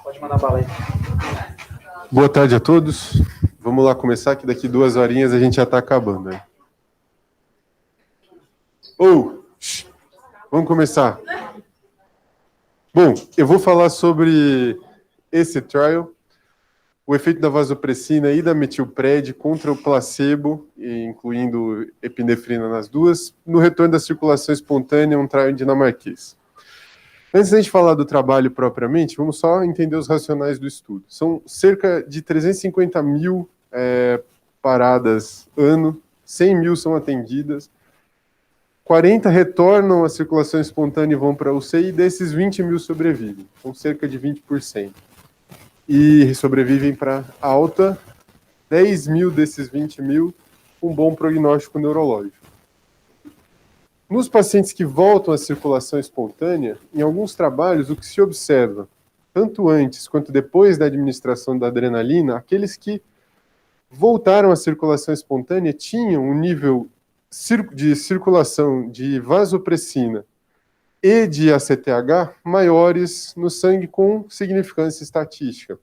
Pode mandar bala aí. Boa tarde a todos. Vamos lá começar, que daqui 2 horinhas a gente já está acabando. Né? Vamos começar. Bom, eu vou falar sobre esse trial, o efeito da vasopressina e da metilpred contra o placebo, incluindo epinefrina nas duas, no retorno da circulação espontânea, um trial dinamarquês. Antes da gente falar do trabalho propriamente, vamos só entender os racionais do estudo. São cerca de 350 mil paradas ano, 100 mil são atendidas, 40 retornam à circulação espontânea e vão para a UCI, e desses 20 mil sobrevivem, são cerca de 20%. E sobrevivem para alta, 10 mil desses 20 mil, com bom prognóstico neurológico. Nos pacientes que voltam à circulação espontânea, em alguns trabalhos, o que se observa, tanto antes quanto depois da administração da adrenalina, aqueles que voltaram à circulação espontânea tinham um nível de circulação de vasopressina e de ACTH maiores no sangue com significância estatística.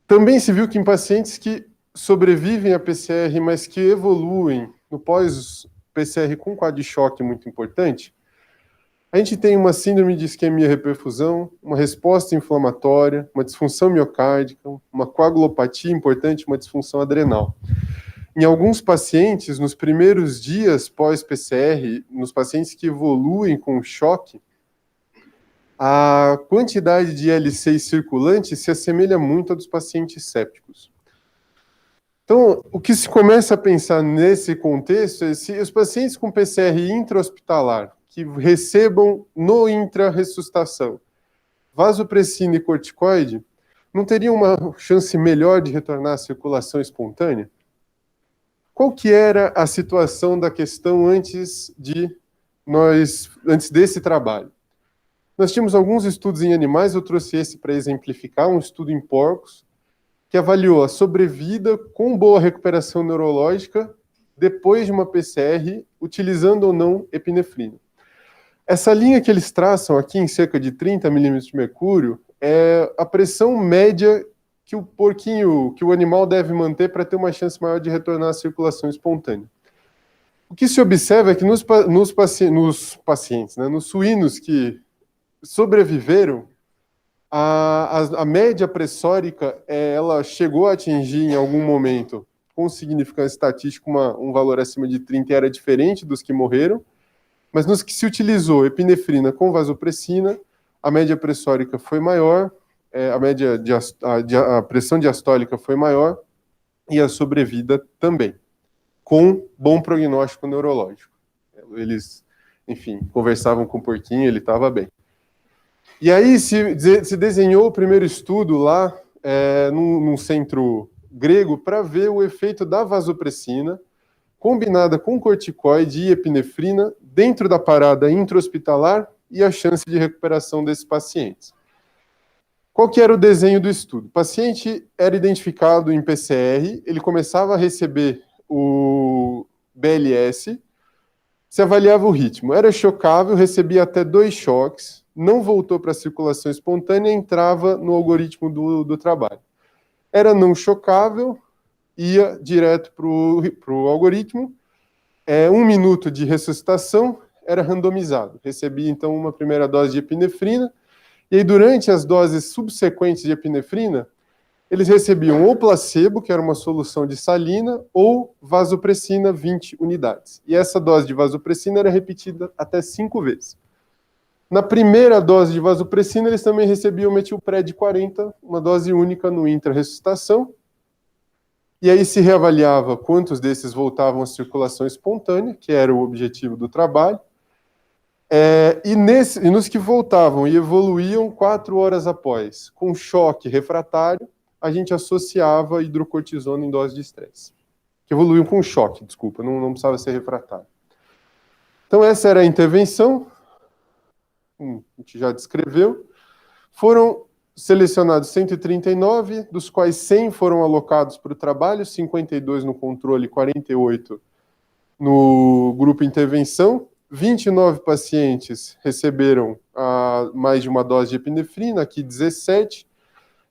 Também se viu que em pacientes que sobrevivem a PCR, mas que evoluem no pós-PCR com quadro de choque muito importante, a gente tem uma síndrome de isquemia-reperfusão, uma resposta inflamatória, uma disfunção miocárdica, uma coagulopatia importante, uma disfunção adrenal. Em alguns pacientes, nos primeiros dias pós-PCR, nos pacientes que evoluem com choque, a quantidade de L6 circulante se assemelha muito à dos pacientes sépticos. Então, o que se começa a pensar nesse contexto é se os pacientes com PCR intra-hospitalar, que recebam no intra-ressuscitação vasopressina e corticoide, não teriam uma chance melhor de retornar à circulação espontânea? Qual que era a situação da questão antes desse trabalho? Nós tínhamos alguns estudos em animais, eu trouxe esse para exemplificar, um estudo em porcos, que avaliou a sobrevida com boa recuperação neurológica depois de uma PCR, utilizando ou não epinefrina. Essa linha que eles traçam aqui em cerca de 30 milímetros de mercúrio é a pressão média que o animal deve manter para ter uma chance maior de retornar à circulação espontânea. O que se observa é que nos pacientes, né, nos suínos que sobreviveram, a média pressórica, ela chegou a atingir em algum momento, com significância estatística, um valor acima de 30, era diferente dos que morreram, mas nos que se utilizou epinefrina com vasopressina, a média pressórica foi maior, a pressão diastólica foi maior e a sobrevida também, com bom prognóstico neurológico. Eles, enfim, conversavam com o porquinho, ele estava bem. E aí se desenhou o primeiro estudo lá, num centro grego, para ver o efeito da vasopressina combinada com corticoide e epinefrina dentro da parada intra-hospitalar e a chance de recuperação desses pacientes. Qual que era o desenho do estudo? O paciente era identificado em PCR, ele começava a receber o BLS, se avaliava o ritmo. Era chocável, recebia até 2 choques, não voltou para a circulação espontânea, entrava no algoritmo do trabalho. Era não chocável, ia direto para o algoritmo, 1 minuto de ressuscitação, era randomizado. Recebia, então, uma primeira dose de epinefrina, e aí, durante as doses subsequentes de epinefrina, eles recebiam ou placebo, que era uma solução de salina, ou vasopressina, 20 unidades. E essa dose de vasopressina era repetida até 5 vezes. Na primeira dose de vasopressina, eles também recebiam metilpred 40, uma dose única no intra-ressuscitação. E aí se reavaliava quantos desses voltavam à circulação espontânea, que era o objetivo do trabalho. E nos que voltavam e evoluíam 4 horas após, com choque refratário, a gente associava hidrocortisona em dose de estresse. Que evoluíam com choque, desculpa, não precisava ser refratário. Então essa era a intervenção, a gente já descreveu. Foram selecionados 139, dos quais 100 foram alocados para o trabalho, 52 no controle, 48 no grupo intervenção. 29 pacientes receberam mais de uma dose de epinefrina, aqui 17.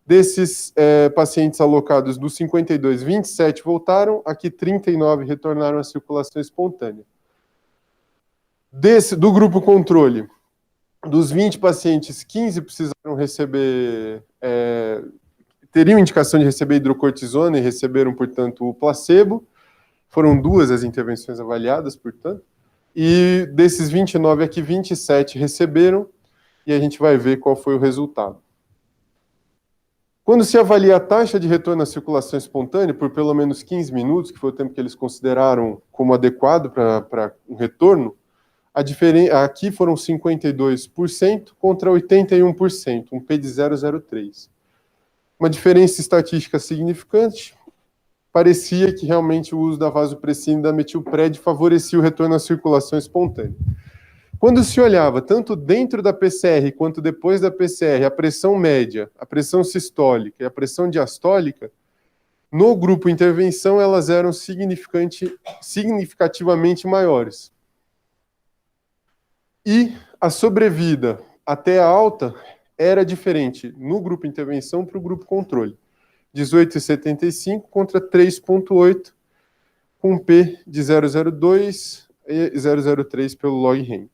Desses pacientes alocados dos 52, 27 voltaram, aqui 39 retornaram à circulação espontânea. Do grupo controle, dos 20 pacientes, 15 precisaram receber, teriam indicação de receber hidrocortisona e receberam, portanto, o placebo. Foram 2 as intervenções avaliadas, portanto. E desses 29 aqui, 27 receberam, e a gente vai ver qual foi o resultado. Quando se avalia a taxa de retorno à circulação espontânea por pelo menos 15 minutos, que foi o tempo que eles consideraram como adequado para um retorno, aqui foram 52% contra 81%, um P de 0,03. Uma diferença estatística significante. Parecia que realmente o uso da vasopressina e da metilpred favorecia o retorno à circulação espontânea. Quando se olhava, tanto dentro da PCR quanto depois da PCR, a pressão média, a pressão sistólica e a pressão diastólica, no grupo intervenção elas eram significativamente maiores. E a sobrevida até a alta era diferente no grupo intervenção para o grupo controle. 18,75 contra 3,8, com P de 0,02 e 0,03 pelo log rank.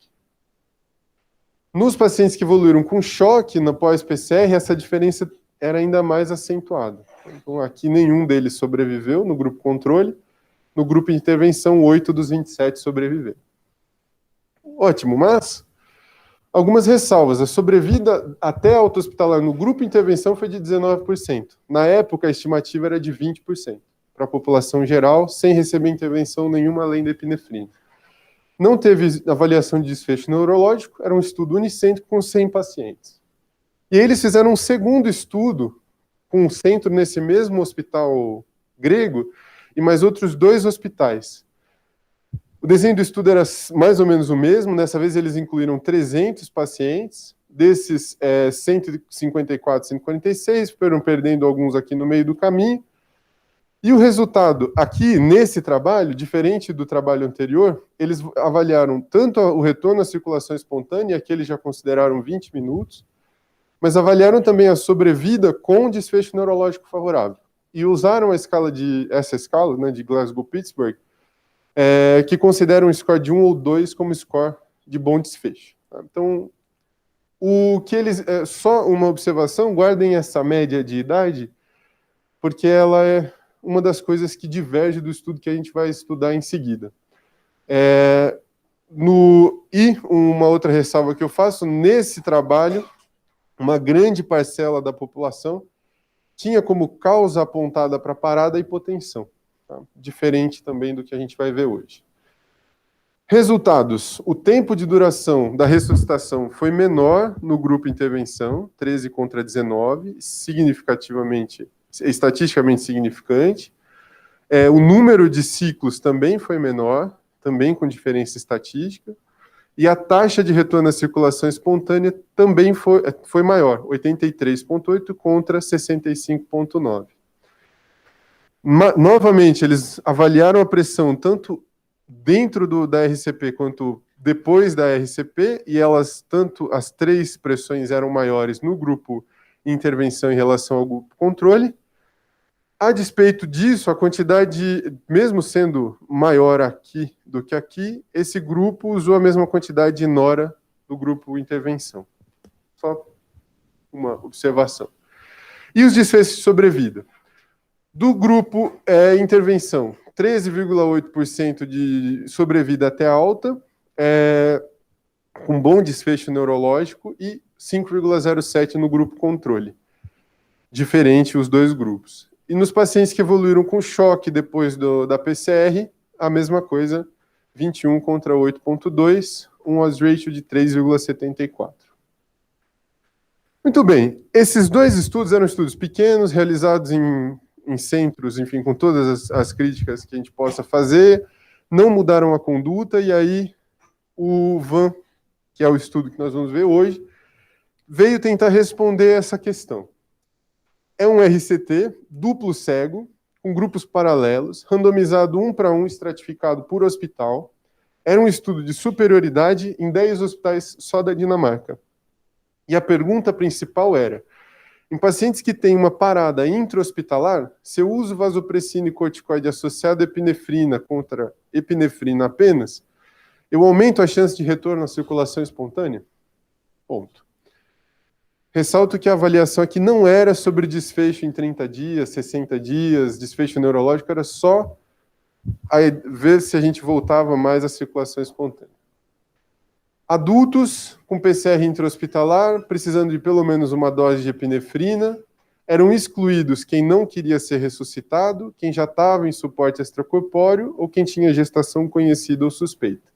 Nos pacientes que evoluíram com choque na pós-PCR, essa diferença era ainda mais acentuada. Então, aqui nenhum deles sobreviveu no grupo controle. No grupo de intervenção, 8 dos 27 sobreviveram. Ótimo, mas algumas ressalvas. A sobrevida até alta hospitalar no grupo de intervenção foi de 19%. Na época, a estimativa era de 20% para a população geral, sem receber intervenção nenhuma além da epinefrina. Não teve avaliação de desfecho neurológico, era um estudo unicêntrico com 100 pacientes. E aí eles fizeram um segundo estudo com um centro nesse mesmo hospital grego e mais outros 2 hospitais. O desenho do estudo era mais ou menos o mesmo, dessa vez eles incluíram 300 pacientes, desses 154, 146, foram perdendo alguns aqui no meio do caminho, e o resultado aqui, nesse trabalho, diferente do trabalho anterior, eles avaliaram tanto o retorno à circulação espontânea, que eles já consideraram 20 minutos, mas avaliaram também a sobrevida com desfecho neurológico favorável, e usaram essa escala, né, de Glasgow-Pittsburgh, que considera um score de 1 ou 2 como score de bom desfecho. Tá? Então, só uma observação, guardem essa média de idade, porque ela é uma das coisas que diverge do estudo que a gente vai estudar em seguida. E uma outra ressalva que eu faço, nesse trabalho, uma grande parcela da população tinha como causa apontada para a parada a hipotensão. Tá? Diferente também do que a gente vai ver hoje. Resultados. O tempo de duração da ressuscitação foi menor no grupo intervenção, 13 contra 19, estatisticamente significante. O número de ciclos também foi menor, também com diferença estatística. E a taxa de retorno à circulação espontânea também foi maior, 83,8 contra 65,9. Novamente, eles avaliaram a pressão tanto dentro da RCP quanto depois da RCP, e as 3 pressões eram maiores no grupo intervenção em relação ao grupo controle. A despeito disso, a quantidade, mesmo sendo maior aqui do que aqui, esse grupo usou a mesma quantidade de nora do grupo intervenção. Só uma observação. E os desfechos de sobrevida? Do grupo intervenção, 13,8% de sobrevida até alta, com bom desfecho neurológico, e 5,07% no grupo controle. Diferente os 2 grupos. E nos pacientes que evoluíram com choque depois da PCR, a mesma coisa, 21 contra 8,2, um odds ratio de 3,74. Muito bem, esses 2 estudos eram estudos pequenos, realizados em centros, enfim, com todas as críticas que a gente possa fazer, não mudaram a conduta, e aí o VAN, que é o estudo que nós vamos ver hoje, veio tentar responder essa questão. É um RCT duplo cego, com grupos paralelos, randomizado 1 para 1, estratificado por hospital, Era um estudo de superioridade em 10 hospitais só da Dinamarca. E a pergunta principal era: em pacientes que têm uma parada intra-hospitalar, se eu uso vasopressina e corticoide associado à epinefrina contra epinefrina apenas, eu aumento a chance de retorno à circulação espontânea? Ponto. Ressalto que a avaliação aqui não era sobre desfecho em 30 dias, 60 dias, desfecho neurológico, era só ver se a gente voltava mais à circulação espontânea. Adultos com PCR intra-hospitalar, precisando de pelo menos uma dose de epinefrina, eram excluídos quem não queria ser ressuscitado, quem já estava em suporte extracorpóreo ou quem tinha gestação conhecida ou suspeita.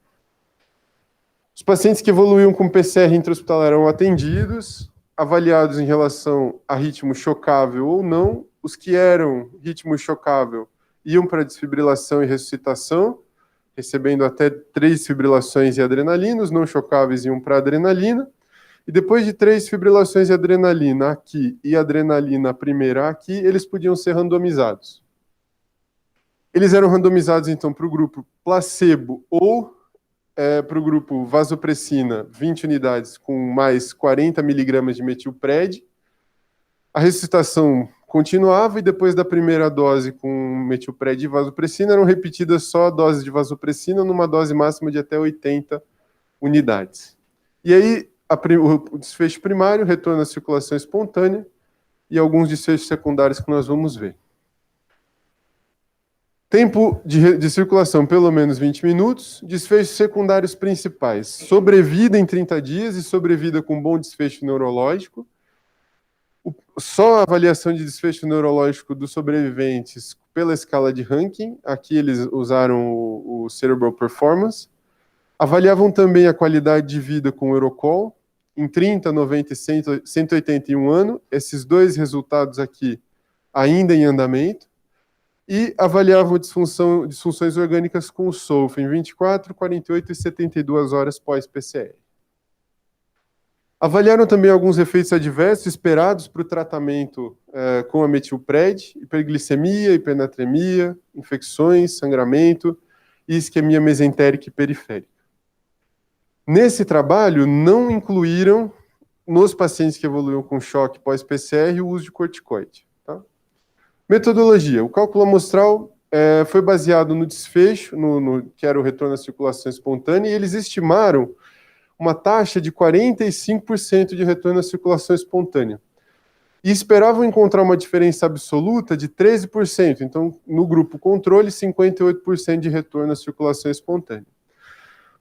Os pacientes que evoluíam com PCR intra-hospitalar eram atendidos, avaliados em relação a ritmo chocável ou não. Os que eram ritmo chocável iam para desfibrilação e ressuscitação, recebendo até 3 fibrilações e adrenalina. Os não chocáveis iam para adrenalina. E depois de 3 fibrilações e adrenalina aqui e adrenalina primeira aqui, eles podiam ser randomizados. Eles eram randomizados, então, para o grupo placebo ou para o grupo vasopressina, 20 unidades com mais 40 miligramas de metilpred. A ressuscitação continuava e depois da primeira dose com metilpred e vasopressina eram repetidas só doses de vasopressina numa dose máxima de até 80 unidades. E aí, o desfecho primário, retorno à circulação espontânea e alguns desfechos secundários que nós vamos ver. Tempo de circulação, pelo menos 20 minutos. Desfechos secundários principais: sobrevida em 30 dias e sobrevida com bom desfecho neurológico. Só a avaliação de desfecho neurológico dos sobreviventes pela escala de Rankin. Aqui eles usaram o Cerebral Performance. Avaliavam também a qualidade de vida com o Eurocall, em 30, 90 e 181 anos. Esses dois resultados aqui ainda em andamento. E avaliavam disfunções orgânicas com o SOLF em 24, 48 e 72 horas pós-PCR. Avaliaram também alguns efeitos adversos esperados para o tratamento com a metilpred: hiperglicemia, hipernatremia, infecções, sangramento e isquemia mesentérica e periférica. Nesse trabalho, não incluíram, nos pacientes que evoluíram com choque pós-PCR, o uso de corticoide. Metodologia. O cálculo amostral foi baseado no desfecho, que era o retorno à circulação espontânea, e eles estimaram uma taxa de 45% de retorno à circulação espontânea. E esperavam encontrar uma diferença absoluta de 13%. Então, no grupo controle, 58% de retorno à circulação espontânea.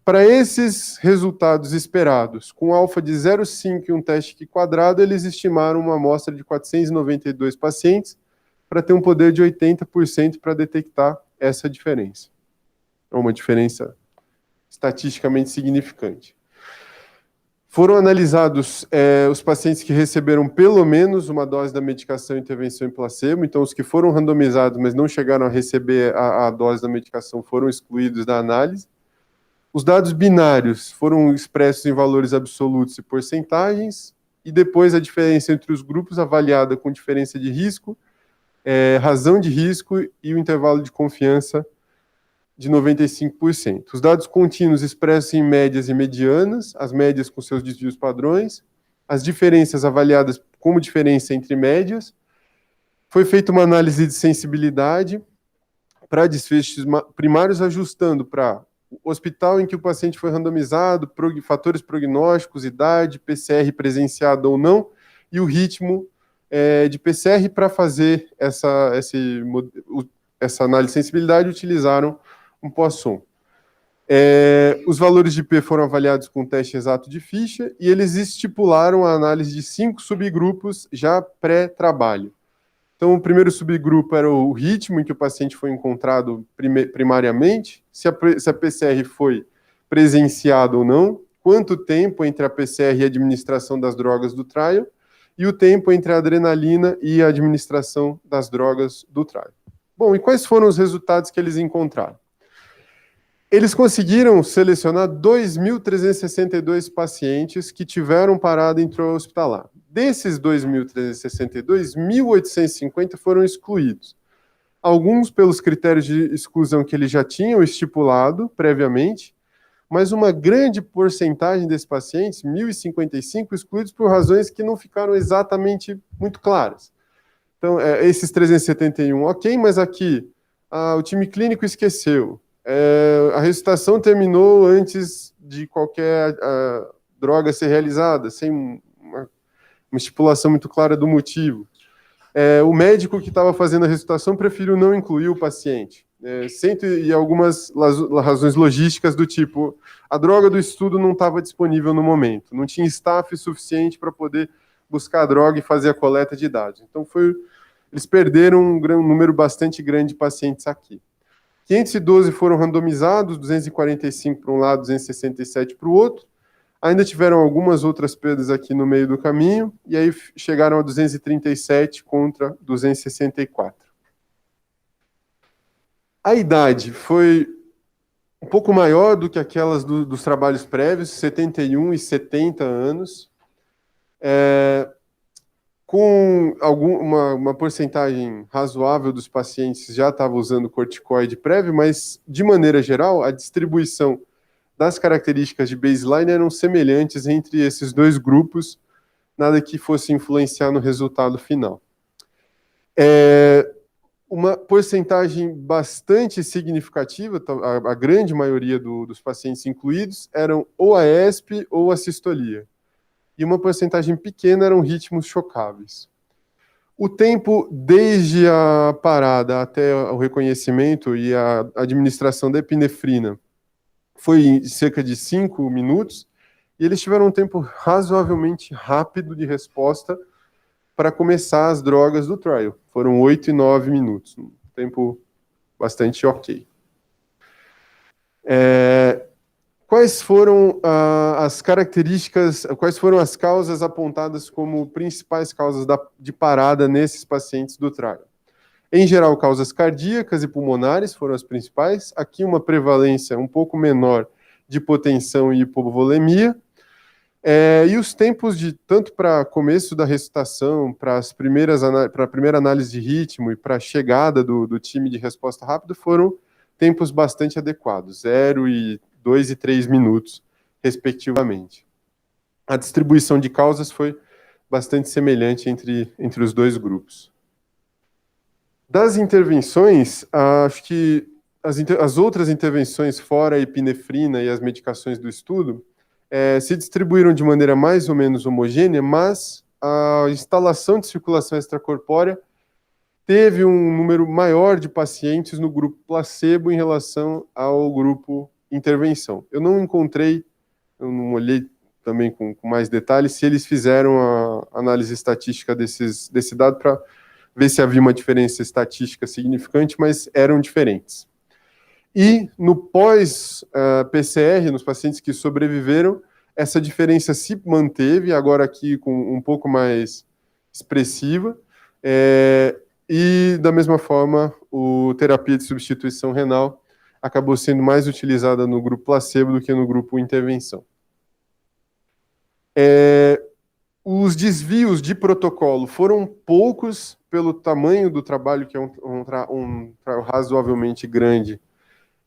Para esses resultados esperados, com alfa de 0,5 e um teste Q quadrado, eles estimaram uma amostra de 492 pacientes, para ter um poder de 80% para detectar essa diferença. É uma diferença estatisticamente significante. Foram analisados os pacientes que receberam pelo menos uma dose da medicação e intervenção em placebo. Então, os que foram randomizados, mas não chegaram a receber a dose da medicação, foram excluídos da análise. Os dados binários foram expressos em valores absolutos e porcentagens, e depois a diferença entre os grupos avaliada com diferença de risco, razão de risco e o intervalo de confiança de 95%. Os dados contínuos expressos em médias e medianas, as médias com seus desvios padrões, as diferenças avaliadas como diferença entre médias. Foi feita uma análise de sensibilidade para desfechos primários, ajustando para o hospital em que o paciente foi randomizado, fatores prognósticos, idade, PCR presenciado ou não, e o ritmo de PCR. Para fazer essa análise de sensibilidade, utilizaram um Poisson. Os valores de P foram avaliados com o teste exato de Fischer, e eles estipularam a análise de 5 subgrupos já pré-trabalho. Então, o primeiro subgrupo era o ritmo em que o paciente foi encontrado primariamente, se a PCR foi presenciada ou não, quanto tempo entre a PCR e a administração das drogas do trial, e o tempo entre a adrenalina e a administração das drogas do trial. Bom, e quais foram os resultados que eles encontraram? Eles conseguiram selecionar 2.362 pacientes que tiveram parada intra-hospitalar. Desses 2.362, 1.850 foram excluídos. Alguns pelos critérios de exclusão que eles já tinham estipulado previamente, mas uma grande porcentagem desses pacientes, 1.055, excluídos por razões que não ficaram exatamente muito claras. Então, esses 371, ok, mas aqui o time clínico esqueceu. A ressuscitação terminou antes de qualquer droga ser realizada, sem uma estipulação muito clara do motivo. O médico que estava fazendo a ressuscitação preferiu não incluir o paciente. E algumas razões logísticas do tipo, a droga do estudo não estava disponível no momento, não tinha staff suficiente para poder buscar a droga e fazer a coleta de dados. Então, eles perderam um número bastante grande de pacientes aqui. 512 foram randomizados, 245 para um lado, 267 para o outro. Ainda tiveram algumas outras perdas aqui no meio do caminho, e aí chegaram a 237 contra 264. A idade foi um pouco maior do que aquelas dos trabalhos prévios, 71 e 70 anos, com uma porcentagem razoável dos pacientes já estava usando corticoide prévio, mas, de maneira geral, a distribuição das características de baseline eram semelhantes entre esses dois grupos, nada que fosse influenciar no resultado final. Uma porcentagem bastante significativa, a grande maioria dos pacientes incluídos, eram ou a ESP ou a sistolia. E uma porcentagem pequena eram ritmos chocáveis. O tempo desde a parada até o reconhecimento e a administração da epinefrina foi cerca de 5 minutos, e eles tiveram um tempo razoavelmente rápido de resposta para começar as drogas do trial. Foram 8 e 9 minutos, um tempo bastante ok. Quais foram as características, quais foram as causas apontadas como principais causas de parada nesses pacientes do trial? Em geral, causas cardíacas e pulmonares foram as principais. Aqui uma prevalência um pouco menor de hipotensão e hipovolemia. E os tempos tanto para começo da ressuscitação, para a primeira análise de ritmo e para a chegada do time de resposta rápida foram tempos bastante adequados, 0 e 2 e 3 minutos, respectivamente. A distribuição de causas foi bastante semelhante entre os dois grupos. Das intervenções, acho que as outras intervenções, fora a epinefrina e as medicações do estudo, se distribuíram de maneira mais ou menos homogênea, mas a instalação de circulação extracorpórea teve um número maior de pacientes no grupo placebo em relação ao grupo intervenção. Eu não olhei também com mais detalhes se eles fizeram a análise estatística desse dado para ver se havia uma diferença estatística significante, mas eram diferentes. E no pós-PCR, nos pacientes que sobreviveram, essa diferença se manteve, agora aqui com um pouco mais expressiva, e da mesma forma, a terapia de substituição renal acabou sendo mais utilizada no grupo placebo do que no grupo intervenção. Os desvios de protocolo foram poucos pelo tamanho do trabalho, que é um trabalho razoavelmente grande,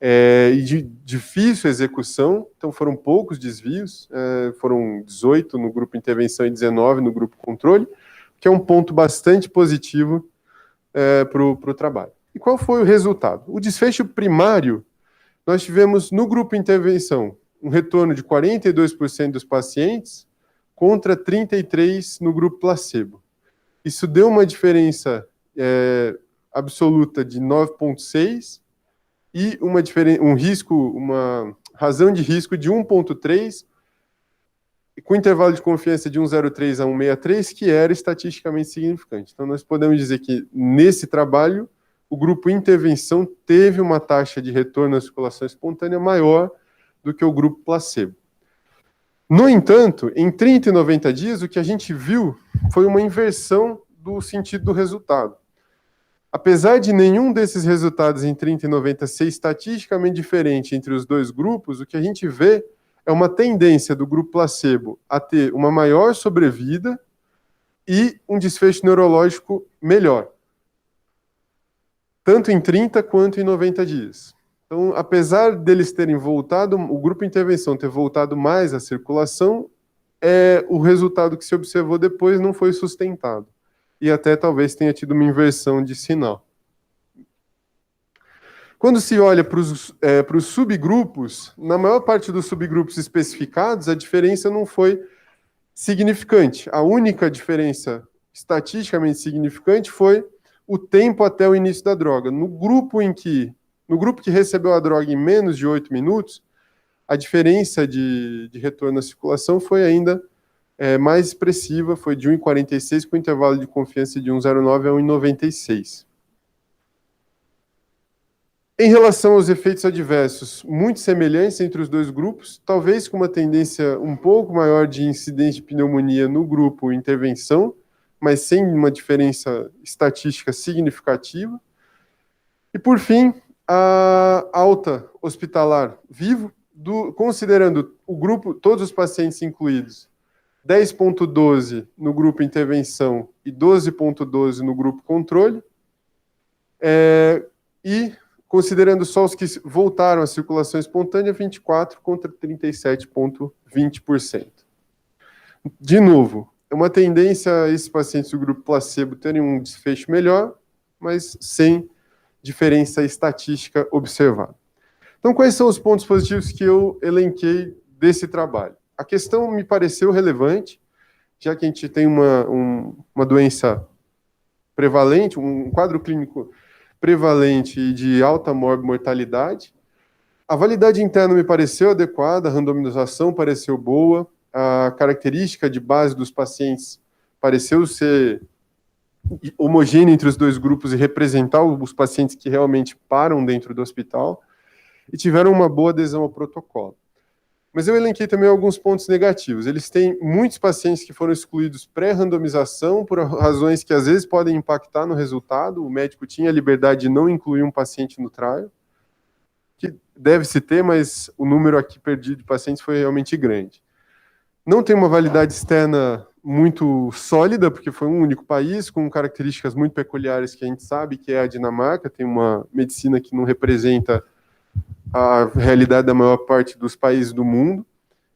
e de difícil execução, então foram poucos desvios, foram 18 no grupo intervenção e 19 no grupo controle, que é um ponto bastante positivo para o trabalho. E qual foi o resultado? O desfecho primário, nós tivemos no grupo intervenção um retorno de 42% dos pacientes contra 33% no grupo placebo. Isso deu uma diferença absoluta de 9,6%, e uma razão de risco de 1,3, com intervalo de confiança de 1,03 a 1,63, que era estatisticamente significante. Então, nós podemos dizer que, nesse trabalho, o grupo intervenção teve uma taxa de retorno à circulação espontânea maior do que o grupo placebo. No entanto, em 30 e 90 dias, o que a gente viu foi uma inversão do sentido do resultado. Apesar de nenhum desses resultados em 30 e 90 ser estatisticamente diferente entre os dois grupos, o que a gente vê é uma tendência do grupo placebo a ter uma maior sobrevida e um desfecho neurológico melhor, tanto em 30 quanto em 90 dias. Então, apesar deles terem voltado, o grupo de intervenção ter voltado mais à circulação, o resultado que se observou depois não foi sustentado. E até talvez tenha tido uma inversão de sinal. Quando se olha para os subgrupos, na maior parte dos subgrupos especificados, a diferença não foi significante. A única diferença estatisticamente significante foi o tempo até o início da droga. No grupo que recebeu a droga em menos de 8 minutos, a diferença de retorno à circulação foi ainda mais expressiva, foi de 1,46, com intervalo de confiança de 1,09 a 1,96. Em relação aos efeitos adversos, muito semelhantes entre os dois grupos, talvez com uma tendência um pouco maior de incidência de pneumonia no grupo intervenção, mas sem uma diferença estatística significativa. E, por fim, a alta hospitalar vivo, considerando o grupo, todos os pacientes incluídos, 10,12 no grupo intervenção e 12,12 no grupo controle, e considerando só os que voltaram à circulação espontânea, 24 contra 37,20%. De novo, é uma tendência esses pacientes do grupo placebo terem um desfecho melhor, mas sem diferença estatística observada. Então, quais são os pontos positivos que eu elenquei desse trabalho? A questão me pareceu relevante, já que a gente tem uma doença prevalente, um quadro clínico prevalente e de alta mortalidade. A validade interna me pareceu adequada, a randomização pareceu boa, a característica de base dos pacientes pareceu ser homogênea entre os dois grupos e representar os pacientes que realmente param dentro do hospital e tiveram uma boa adesão ao protocolo. Mas eu elenquei também alguns pontos negativos. Eles têm muitos pacientes que foram excluídos pré-randomização por razões que às vezes podem impactar no resultado. O médico tinha a liberdade de não incluir um paciente no trial, que deve-se ter, mas o número aqui perdido de pacientes foi realmente grande. Não tem uma validade externa muito sólida, porque foi um único país, com características muito peculiares que a gente sabe, que é a Dinamarca, tem uma medicina que não representa a realidade da maior parte dos países do mundo,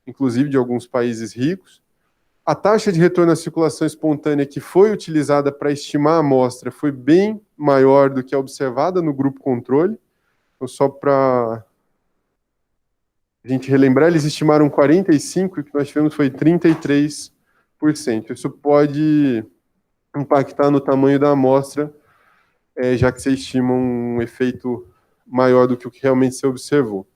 inclusive de alguns países ricos. A taxa de retorno à circulação espontânea que foi utilizada para estimar a amostra foi bem maior do que a observada no grupo controle. Então, só para a gente relembrar, eles estimaram 45% e o que nós tivemos foi 33%. Isso pode impactar no tamanho da amostra, já que você estima um efeito maior do que o que realmente se observou.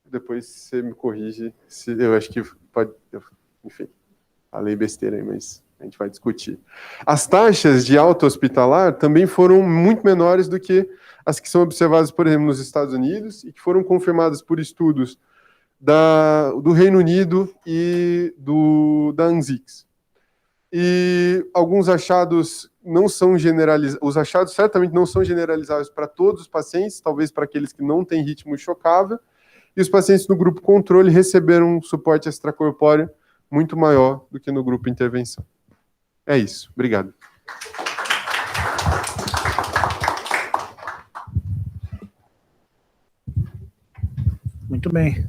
Depois você me corrige, se eu acho que pode... Enfim, falei besteira aí, mas a gente vai discutir. As taxas de alta hospitalar também foram muito menores do que as que são observadas, por exemplo, nos Estados Unidos e que foram confirmadas por estudos do Reino Unido e da ANZIX. E alguns achados não são generalizados, os achados certamente não são generalizáveis para todos os pacientes, talvez para aqueles que não têm ritmo chocável, e os pacientes no grupo controle receberam um suporte extracorpóreo muito maior do que no grupo intervenção. É isso. Obrigado. Muito bem.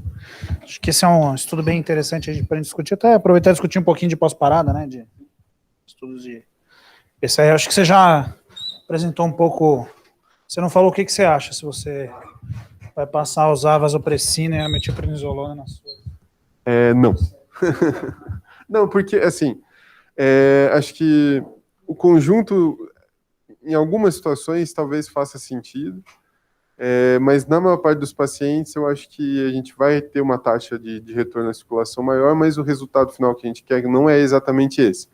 Acho que esse é um estudo bem interessante para a gente discutir, até aproveitar e discutir um pouquinho de pós-parada, né, de estudos de PCI. Acho que você já apresentou um pouco, você não falou o que você acha, se você vai passar a usar a vasopressina e a metilprednisolona na sua... Não. Não, porque, assim, acho que o conjunto, em algumas situações, talvez faça sentido, mas na maior parte dos pacientes, eu acho que a gente vai ter uma taxa de retorno à circulação maior, mas o resultado final que a gente quer não é exatamente esse.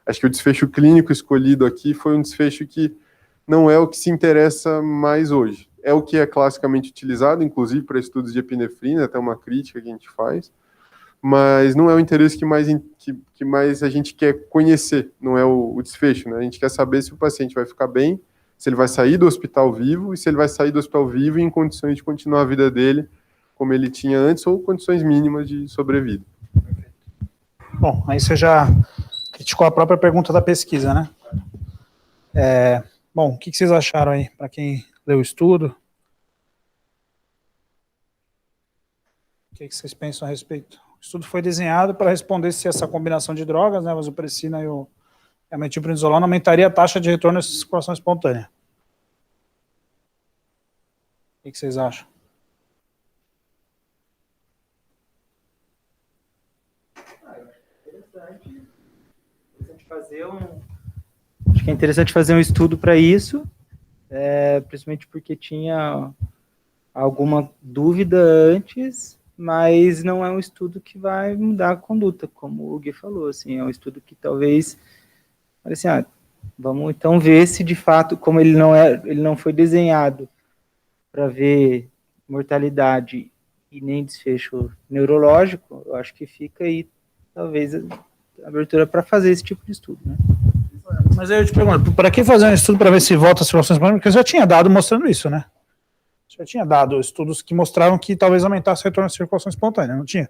Acho que o desfecho clínico escolhido aqui foi um desfecho que não é o que se interessa mais hoje. É o que é classicamente utilizado, inclusive para estudos de epinefrina, até uma crítica que a gente faz, mas não é o interesse que mais a gente quer conhecer, não é o desfecho, né? A gente quer saber se o paciente vai ficar bem, se ele vai sair do hospital vivo, e se ele vai sair do hospital vivo em condições de continuar a vida dele como ele tinha antes, ou condições mínimas de sobrevida. Bom, aí você já criticou a própria pergunta da pesquisa, né? Bom, o que vocês acharam aí, para quem leu o estudo? que vocês pensam a respeito? O estudo foi desenhado para responder se essa combinação de drogas, né, a vasopressina e a metilprednisolona, aumentaria a taxa de retorno à circulação espontânea. O que vocês acham? Acho que é interessante fazer um estudo para isso, principalmente porque tinha alguma dúvida antes, mas não é um estudo que vai mudar a conduta, como o Gui falou, assim, é um estudo que talvez, assim, vamos então ver se de fato, como ele não foi desenhado para ver mortalidade e nem desfecho neurológico, eu acho que fica aí, talvez, a abertura para fazer esse tipo de estudo, né? Mas aí eu te pergunto, para que fazer um estudo para ver se volta a circulação espontânea? Porque já tinha dado mostrando isso, né? Já tinha dado estudos que mostraram que talvez aumentasse o retorno à circulação espontânea, não tinha?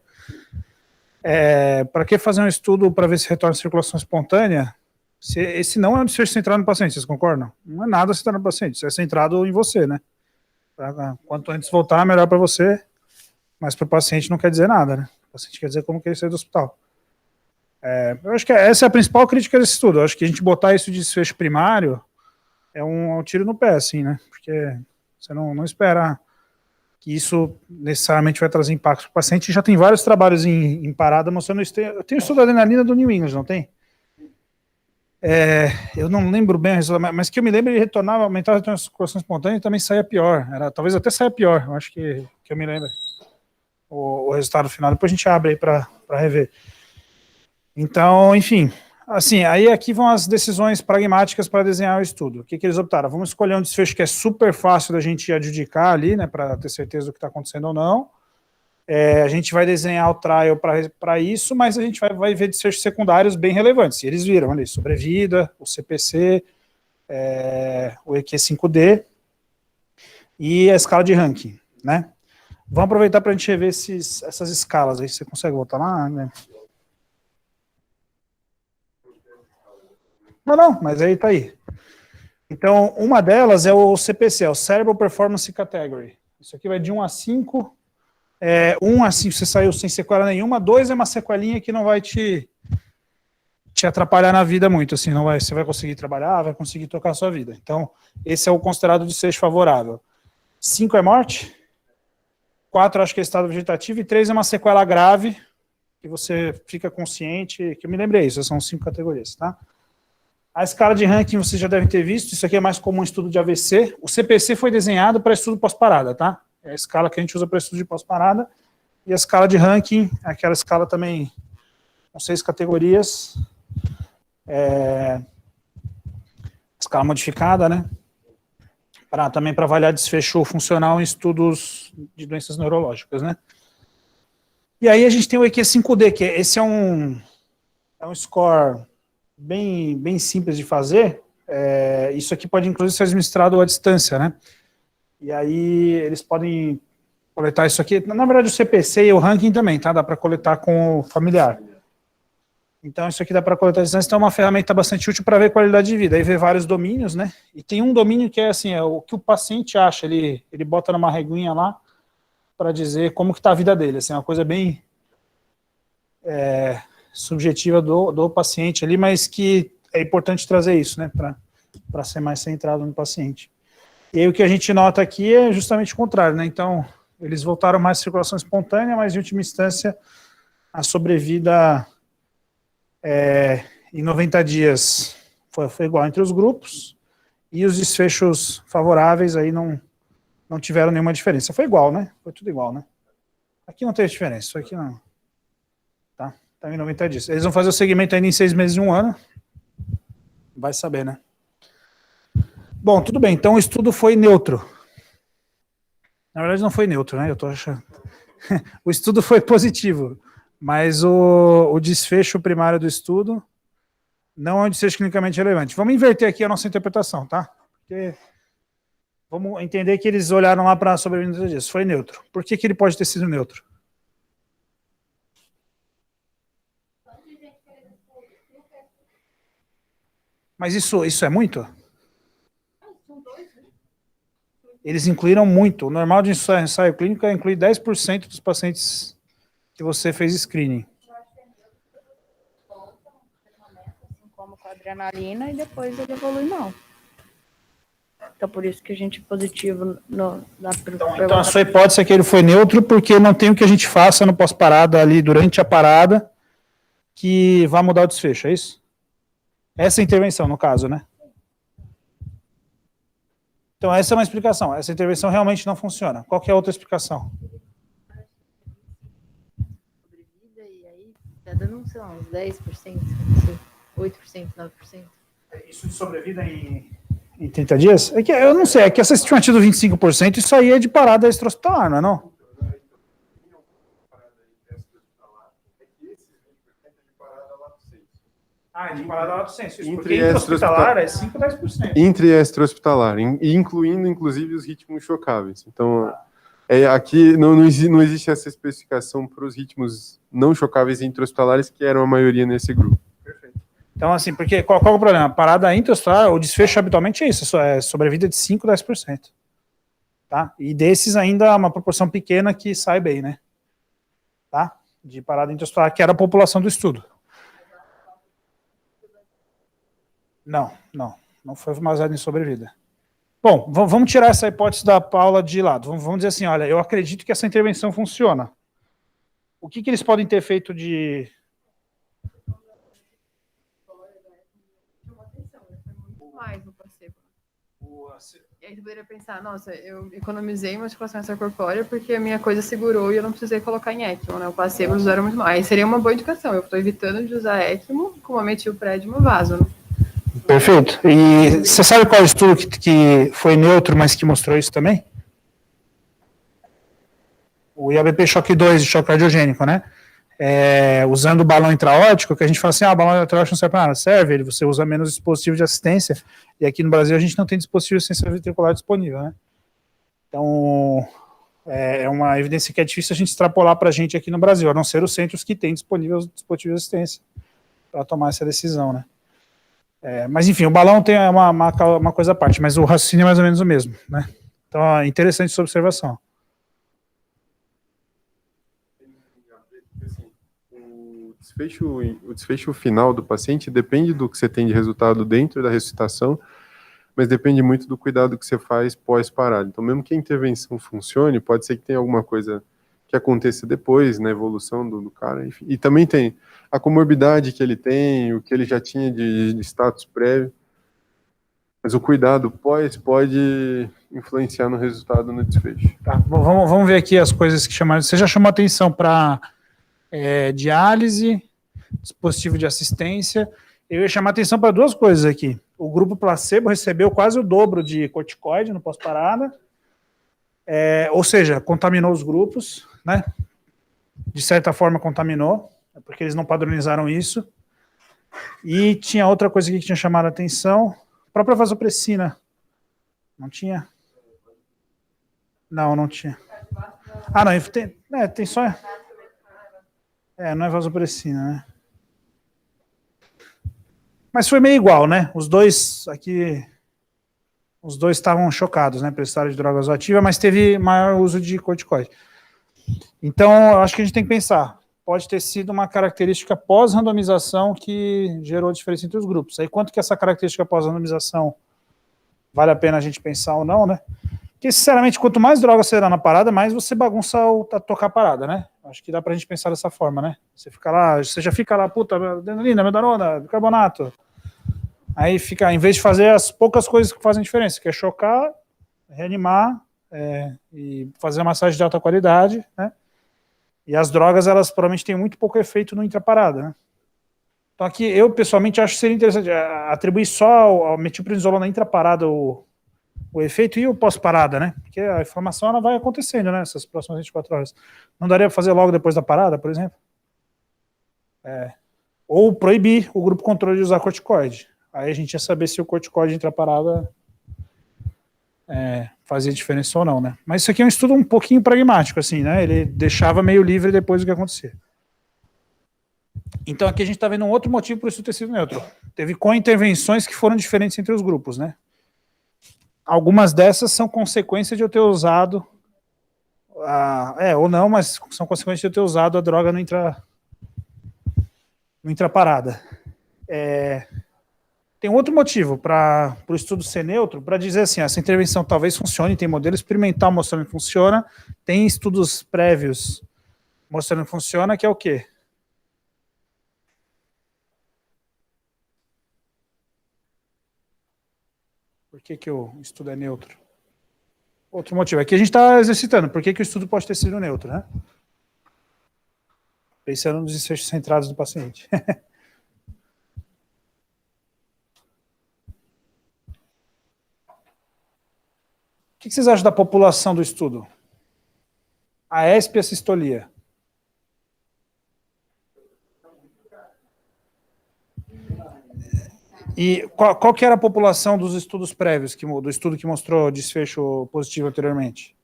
Para que fazer um estudo para ver se retorna à circulação espontânea? Se esse não é um desfecho centrado no paciente, vocês concordam? Não é nada centrado no paciente, isso é centrado em você, né? Quanto antes voltar, melhor para você, mas para o paciente não quer dizer nada, né? O paciente quer dizer como que ele saiu do hospital. Eu acho que essa é a principal crítica desse estudo. Eu acho que a gente botar isso de desfecho primário é um tiro no pé, assim, né? Porque você não espera que isso necessariamente vai trazer impacto para o paciente. Já tem vários trabalhos em parada mostrando isso. Eu tenho estudo da adrenalina do New England, não tem? Eu não lembro bem, mas que eu me lembro, ele retornava, aumentava a retorno à circulação espontânea e também saía pior. Talvez até saia pior, eu acho que eu me lembro o resultado final. Depois a gente abre aí para rever. Então, enfim, assim, aí aqui vão as decisões pragmáticas para desenhar o estudo. O que eles optaram? Vamos escolher um desfecho que é super fácil da gente adjudicar ali, né, para ter certeza do que está acontecendo ou não. A gente vai desenhar o trial para isso, mas a gente vai ver desfechos secundários bem relevantes. E eles viram ali, sobrevida, o CPC, o EQ5D e a escala de ranking, né? Vamos aproveitar para a gente rever essas escalas aí. Você consegue voltar lá, né? Não, mas aí tá aí. Então, uma delas é o CPC, é o Cerebral Performance Category. Isso aqui vai de 1 a 5. 1 a 5 você saiu sem sequela nenhuma, 2 é uma sequelinha que não vai te atrapalhar na vida muito, assim, você vai conseguir trabalhar, vai conseguir tocar a sua vida. Então, esse é o considerado desfecho favorável. 5 é morte, 4 acho que é estado vegetativo, e 3 é uma sequela grave, que você fica consciente, que eu me lembrei, isso são 5 categorias, tá? A escala de ranking vocês já devem ter visto, isso aqui é mais comum em estudo de AVC. O CPC foi desenhado para estudo pós-parada, tá? É a escala que a gente usa para estudo de pós-parada. E a escala de ranking, aquela escala também com 6 categorias. Escala modificada, né? Também para avaliar desfecho funcional em estudos de doenças neurológicas, né? E aí a gente tem o EQ5D, que esse é um score bem simples de fazer. Isso aqui pode inclusive ser administrado à distância, né? E aí eles podem coletar isso aqui. Na verdade o CPC e o ranking também, tá? Dá para coletar com o familiar. Então isso aqui dá para coletar à distância, então é uma ferramenta bastante útil para ver qualidade de vida. Aí vê vários domínios, né? E tem um domínio que é assim, o que o paciente acha, ele bota numa reguinha lá para dizer como que tá a vida dele, assim, uma coisa bem subjetiva do paciente ali, mas que é importante trazer isso, né, para ser mais centrado no paciente. E aí o que a gente nota aqui é justamente o contrário, né, então eles voltaram mais à circulação espontânea, mas em última instância a sobrevida em 90 dias foi igual entre os grupos, e os desfechos favoráveis aí não tiveram nenhuma diferença, foi igual, né, foi tudo igual, né. Aqui não teve diferença, isso aqui não. Tá em 90 dias. Eles vão fazer o segmento ainda em 6 meses e 1 ano. Vai saber, né? Bom, tudo bem. Então o estudo foi neutro. Na verdade não foi neutro, né? Eu tô achando. O estudo foi positivo, mas o desfecho primário do estudo não é um desfecho clinicamente relevante. Vamos inverter aqui a nossa interpretação, tá? Porque vamos entender que eles olharam lá para a sobrevivência disso. Foi neutro. Por que ele pode ter sido neutro? Mas isso é muito? Eles incluíram muito. O normal de ensaio clínico é incluir 10% dos pacientes que você fez screening. Assim como com a adrenalina, e depois ele evolui mal. Então, por isso que a gente é positivo na Então, a sua hipótese é que ele foi neutro porque não tem o que a gente faça no pós-parada ali durante a parada que vai mudar o desfecho, é isso? Essa é a intervenção, no caso, né? Então, essa é uma explicação. Essa intervenção realmente não funciona. Qual que é a outra explicação? Sobrevida, e aí tá dando, sei lá, uns 10%, não sei, 8%, 9%. Isso de sobrevida em 30 dias? É que, eu não sei, é que essa estimativa do 25%, isso aí é de parada extra-hospitalar, não é não? Ah, de parada lá do censo. Isso, porque intra-hospitalar é 5 a 10%. Intra e extra-hospitalar, incluindo, inclusive, os ritmos chocáveis. Então, aqui não existe essa especificação para os ritmos não chocáveis intra-hospitalares, que eram a maioria nesse grupo. Perfeito. Então, assim, porque qual é o problema? Parada intra-hospitalar, o desfecho habitualmente é isso, é sobrevida de 5 a 10%. Tá? E desses ainda uma proporção pequena que sai bem, né? Tá? De parada intra-hospitalar, que era a população do estudo. Não foi baseado em sobrevida. Bom, vamos tirar essa hipótese da Paula de lado. Vamos dizer assim, olha, eu acredito que essa intervenção funciona. O que eles podem ter feito de... Mais no placebo. E aí você poderia pensar, nossa, eu economizei uma circulação extracorpórea porque a minha coisa segurou e eu não precisei colocar em ECMO, né? O placebo eles usaram muito mais. Aí seria uma boa indicação. Eu estou evitando de usar ECMO com uma metilpred e uma vaso, né? Perfeito. E você sabe qual estudo que foi neutro, mas que mostrou isso também? O IABP choque 2 de choque cardiogênico, né? Usando o balão intraórtico, que a gente fala assim, o balão intraórtico não serve para nada. Serve, você usa menos dispositivo de assistência, e aqui no Brasil a gente não tem dispositivo de assistência ventricular disponível, né? Então, é uma evidência que é difícil a gente extrapolar para a gente aqui no Brasil, a não ser os centros que têm disponível os dispositivos de assistência para tomar essa decisão, né? Mas, enfim, o balão tem uma coisa à parte, mas o raciocínio é mais ou menos o mesmo, né? Então, é interessante essa observação. O desfecho final do paciente depende do que você tem de resultado dentro da ressuscitação, mas depende muito do cuidado que você faz pós-parada. Então, mesmo que a intervenção funcione, pode ser que tenha alguma coisa que aconteça depois, na evolução do cara, enfim. E também tem a comorbidade que ele tem, o que ele já tinha de status prévio, mas o cuidado pode influenciar no resultado no desfecho. Tá, vamos ver aqui as coisas que chamaram. Você já chamou atenção para diálise, dispositivo de assistência. Eu ia chamar atenção para duas coisas aqui. O grupo placebo recebeu quase o dobro de corticoide no pós-parada, ou seja, contaminou os grupos, né? De certa forma contaminou, porque eles não padronizaram isso. E tinha outra coisa aqui que tinha chamado a atenção, a própria vasopressina. Não tinha? Não tinha. Ah, não, tem só... não é vasopressina, né? Mas foi meio igual, né? Os dois estavam chocados, né? Prestaram de droga vasoativa, mas teve maior uso de corticoide. Então, eu acho que a gente tem que pensar. Pode ter sido uma característica pós-randomização que gerou diferença entre os grupos. Aí, quanto que essa característica pós-randomização vale a pena a gente pensar ou não, né? Porque, sinceramente, quanto mais droga você dá na parada, mais você bagunça tocar a parada, né? Acho que dá pra gente pensar dessa forma, né? Você já fica lá, puta, adrenalina, medarona, bicarbonato. Aí fica, em vez de fazer as poucas coisas que fazem diferença, que é chocar, reanimar, e fazer a massagem de alta qualidade, né? E as drogas, elas provavelmente têm muito pouco efeito no intraparada, né? Então aqui, eu pessoalmente acho que seria interessante atribuir só ao metilprednisolona na intraparada o efeito e o pós-parada, né? Porque a inflamação ela vai acontecendo, né? Essas próximas 24 horas. Não daria para fazer logo depois da parada, por exemplo? Ou proibir o grupo controle de usar corticoide. Aí a gente ia saber se o corticoide intraparada fazia diferença ou não, né? Mas isso aqui é um estudo um pouquinho pragmático, assim, né? Ele deixava meio livre depois do que acontecia. Então aqui a gente está vendo um outro motivo para o estudo ter sido neutro. Teve co-intervenções que foram diferentes entre os grupos, né? Algumas dessas são consequência de eu ter usado Ou não, mas são consequências de eu ter usado a droga no intraparada. Tem outro motivo para o estudo ser neutro, para dizer assim, essa intervenção talvez funcione, tem modelo experimental mostrando que funciona, tem estudos prévios mostrando que funciona, que é o quê? Por que o estudo é neutro? Outro motivo, aqui a gente está exercitando, por que o estudo pode ter sido neutro, né? Pensando nos desfechos centrados do paciente. O que vocês acham da população do estudo? A ESP e a sistolia. E qual que era a população dos estudos prévios, do estudo que mostrou desfecho positivo anteriormente?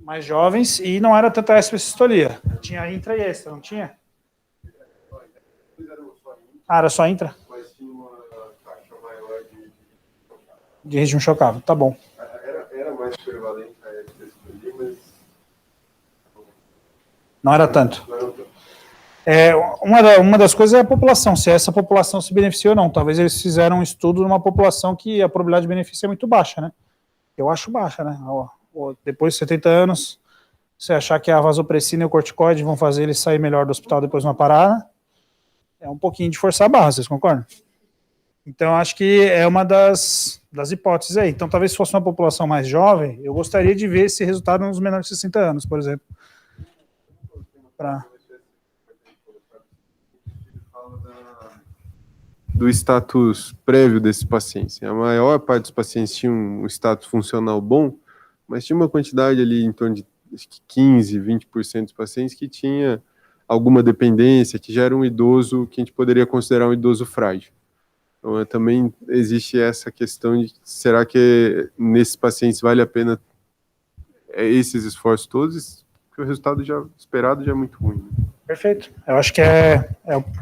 Mais jovens, e não era tanta ESP e sistolia. Tinha intra e extra, não tinha? Era só intra? Mas tinha uma taxa maior de regime chocável, tá bom. Era mais prevalente a ESP, mas não era tanto. não era tanto. Uma das coisas é a população, se essa população se beneficia ou não. Talvez eles fizeram um estudo numa população que a probabilidade de benefício é muito baixa, né? Eu acho baixa, né? Depois de 70 anos, você achar que a vasopressina e o corticoide vão fazer ele sair melhor do hospital depois de uma parada, é um pouquinho de forçar a barra, vocês concordam? Então, acho que é uma das hipóteses aí. Então, talvez se fosse uma população mais jovem, eu gostaria de ver esse resultado nos menores de 60 anos, por exemplo. Do status prévio desses pacientes. A maior parte dos pacientes tinha um status funcional bom, mas tinha uma quantidade ali em torno de acho que 15, 20% dos pacientes que tinha alguma dependência, que já era um idoso que a gente poderia considerar um idoso frágil. Então, também existe essa questão de será que nesses pacientes vale a pena esses esforços todos, porque o resultado já esperado já é muito ruim. Né? Perfeito. Eu acho que é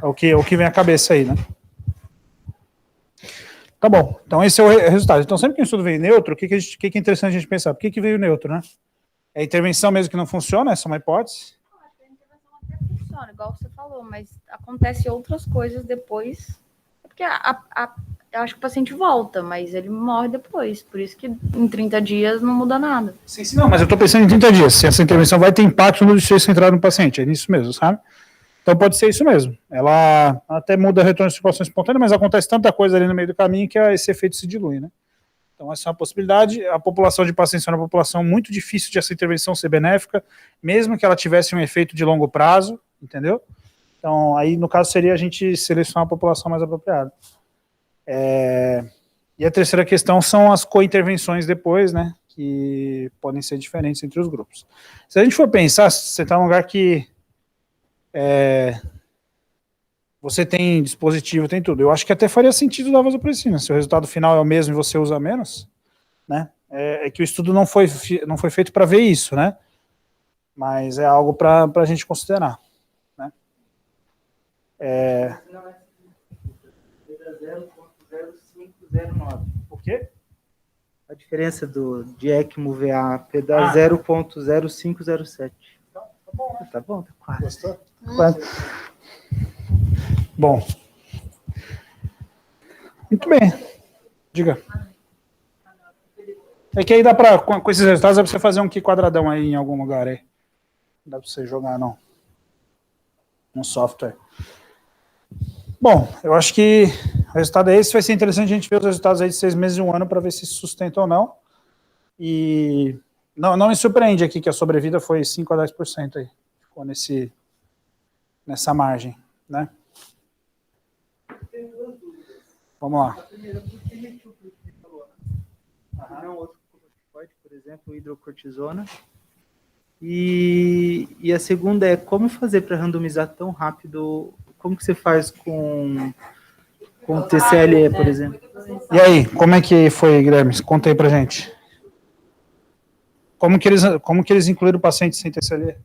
o que vem à cabeça aí, né? Tá bom, então esse é o resultado. Então sempre que o estudo veio neutro, o que é interessante a gente pensar? Por que veio neutro, né? É a intervenção mesmo que não funciona? Essa é uma hipótese? Eu acho que a intervenção até funciona, igual você falou, mas acontece outras coisas depois. Porque eu acho que o paciente volta, mas ele morre depois. Por isso que em 30 dias não muda nada. Sim, não, mas eu estou pensando em 30 dias. Se essa intervenção vai ter impacto no desfecho central no paciente, é nisso mesmo, sabe? Então pode ser isso mesmo. Ela até muda a retorno de circulação espontânea, mas acontece tanta coisa ali no meio do caminho que esse efeito se dilui, né? Então essa é uma possibilidade. A população de pacientes é uma população muito difícil de essa intervenção ser benéfica, mesmo que ela tivesse um efeito de longo prazo, entendeu? Então aí no caso seria a gente selecionar a população mais apropriada. E a terceira questão são as co-intervenções depois, né? Que podem ser diferentes entre os grupos. Se a gente for pensar, você está num lugar que você tem dispositivo, tem tudo. Eu acho que até faria sentido dar vasopressina. Se o resultado final é o mesmo e você usa menos, né? É que o estudo não foi feito para ver isso, né? Mas é algo para a gente considerar. Né? O quê? A diferença de ECMO VA PEDA 0.0507. Tá bom, tá quase. Gostou? Quase. Bom. Muito bem. Diga. É que aí dá para, com esses resultados, dá para você fazer um quadradão aí em algum lugar aí. Não dá para você jogar, não. Um software. Bom, eu acho que o resultado é esse. Vai ser interessante a gente ver os resultados aí de 6 meses e 1 ano para ver se sustenta ou não. E não me surpreende aqui que a sobrevida foi 5 a 10% aí. Ficou nessa margem, né? Vamos lá. A primeira, por que metiu o que você falou, né? Não outro corticoide, por exemplo, hidrocortisona. E a segunda é como fazer para randomizar tão rápido. Como que você faz com o TCLE, por exemplo? E aí, como é que foi, Guilherme? Conta aí pra gente. Como que eles incluíram o paciente sem TCLE?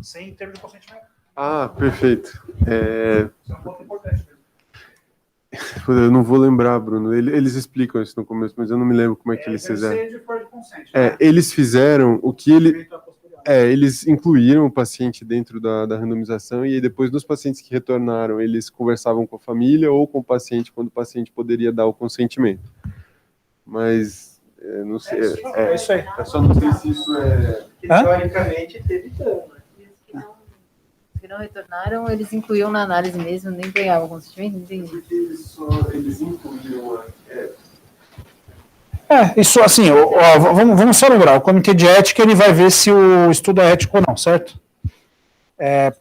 Sem termo de consentimento. Perfeito. Isso é um ponto importante. Eu não vou lembrar, Bruno. Eles explicam isso no começo, mas eu não me lembro como é que eles fizeram. Eles fizeram o que eles incluíram o paciente dentro da randomização e aí depois dos pacientes que retornaram, eles conversavam com a família ou com o paciente quando o paciente poderia dar o consentimento. Mas não sei. É isso aí. Eu só não sei se isso é. Teoricamente teve dano. Os que não retornaram, eles incluíam na análise mesmo, nem pegavam consentimento, não entendi. Porque eles incluíram. Isso assim, vamos só lembrar, o comitê de ética ele vai ver se o estudo é ético ou não, certo?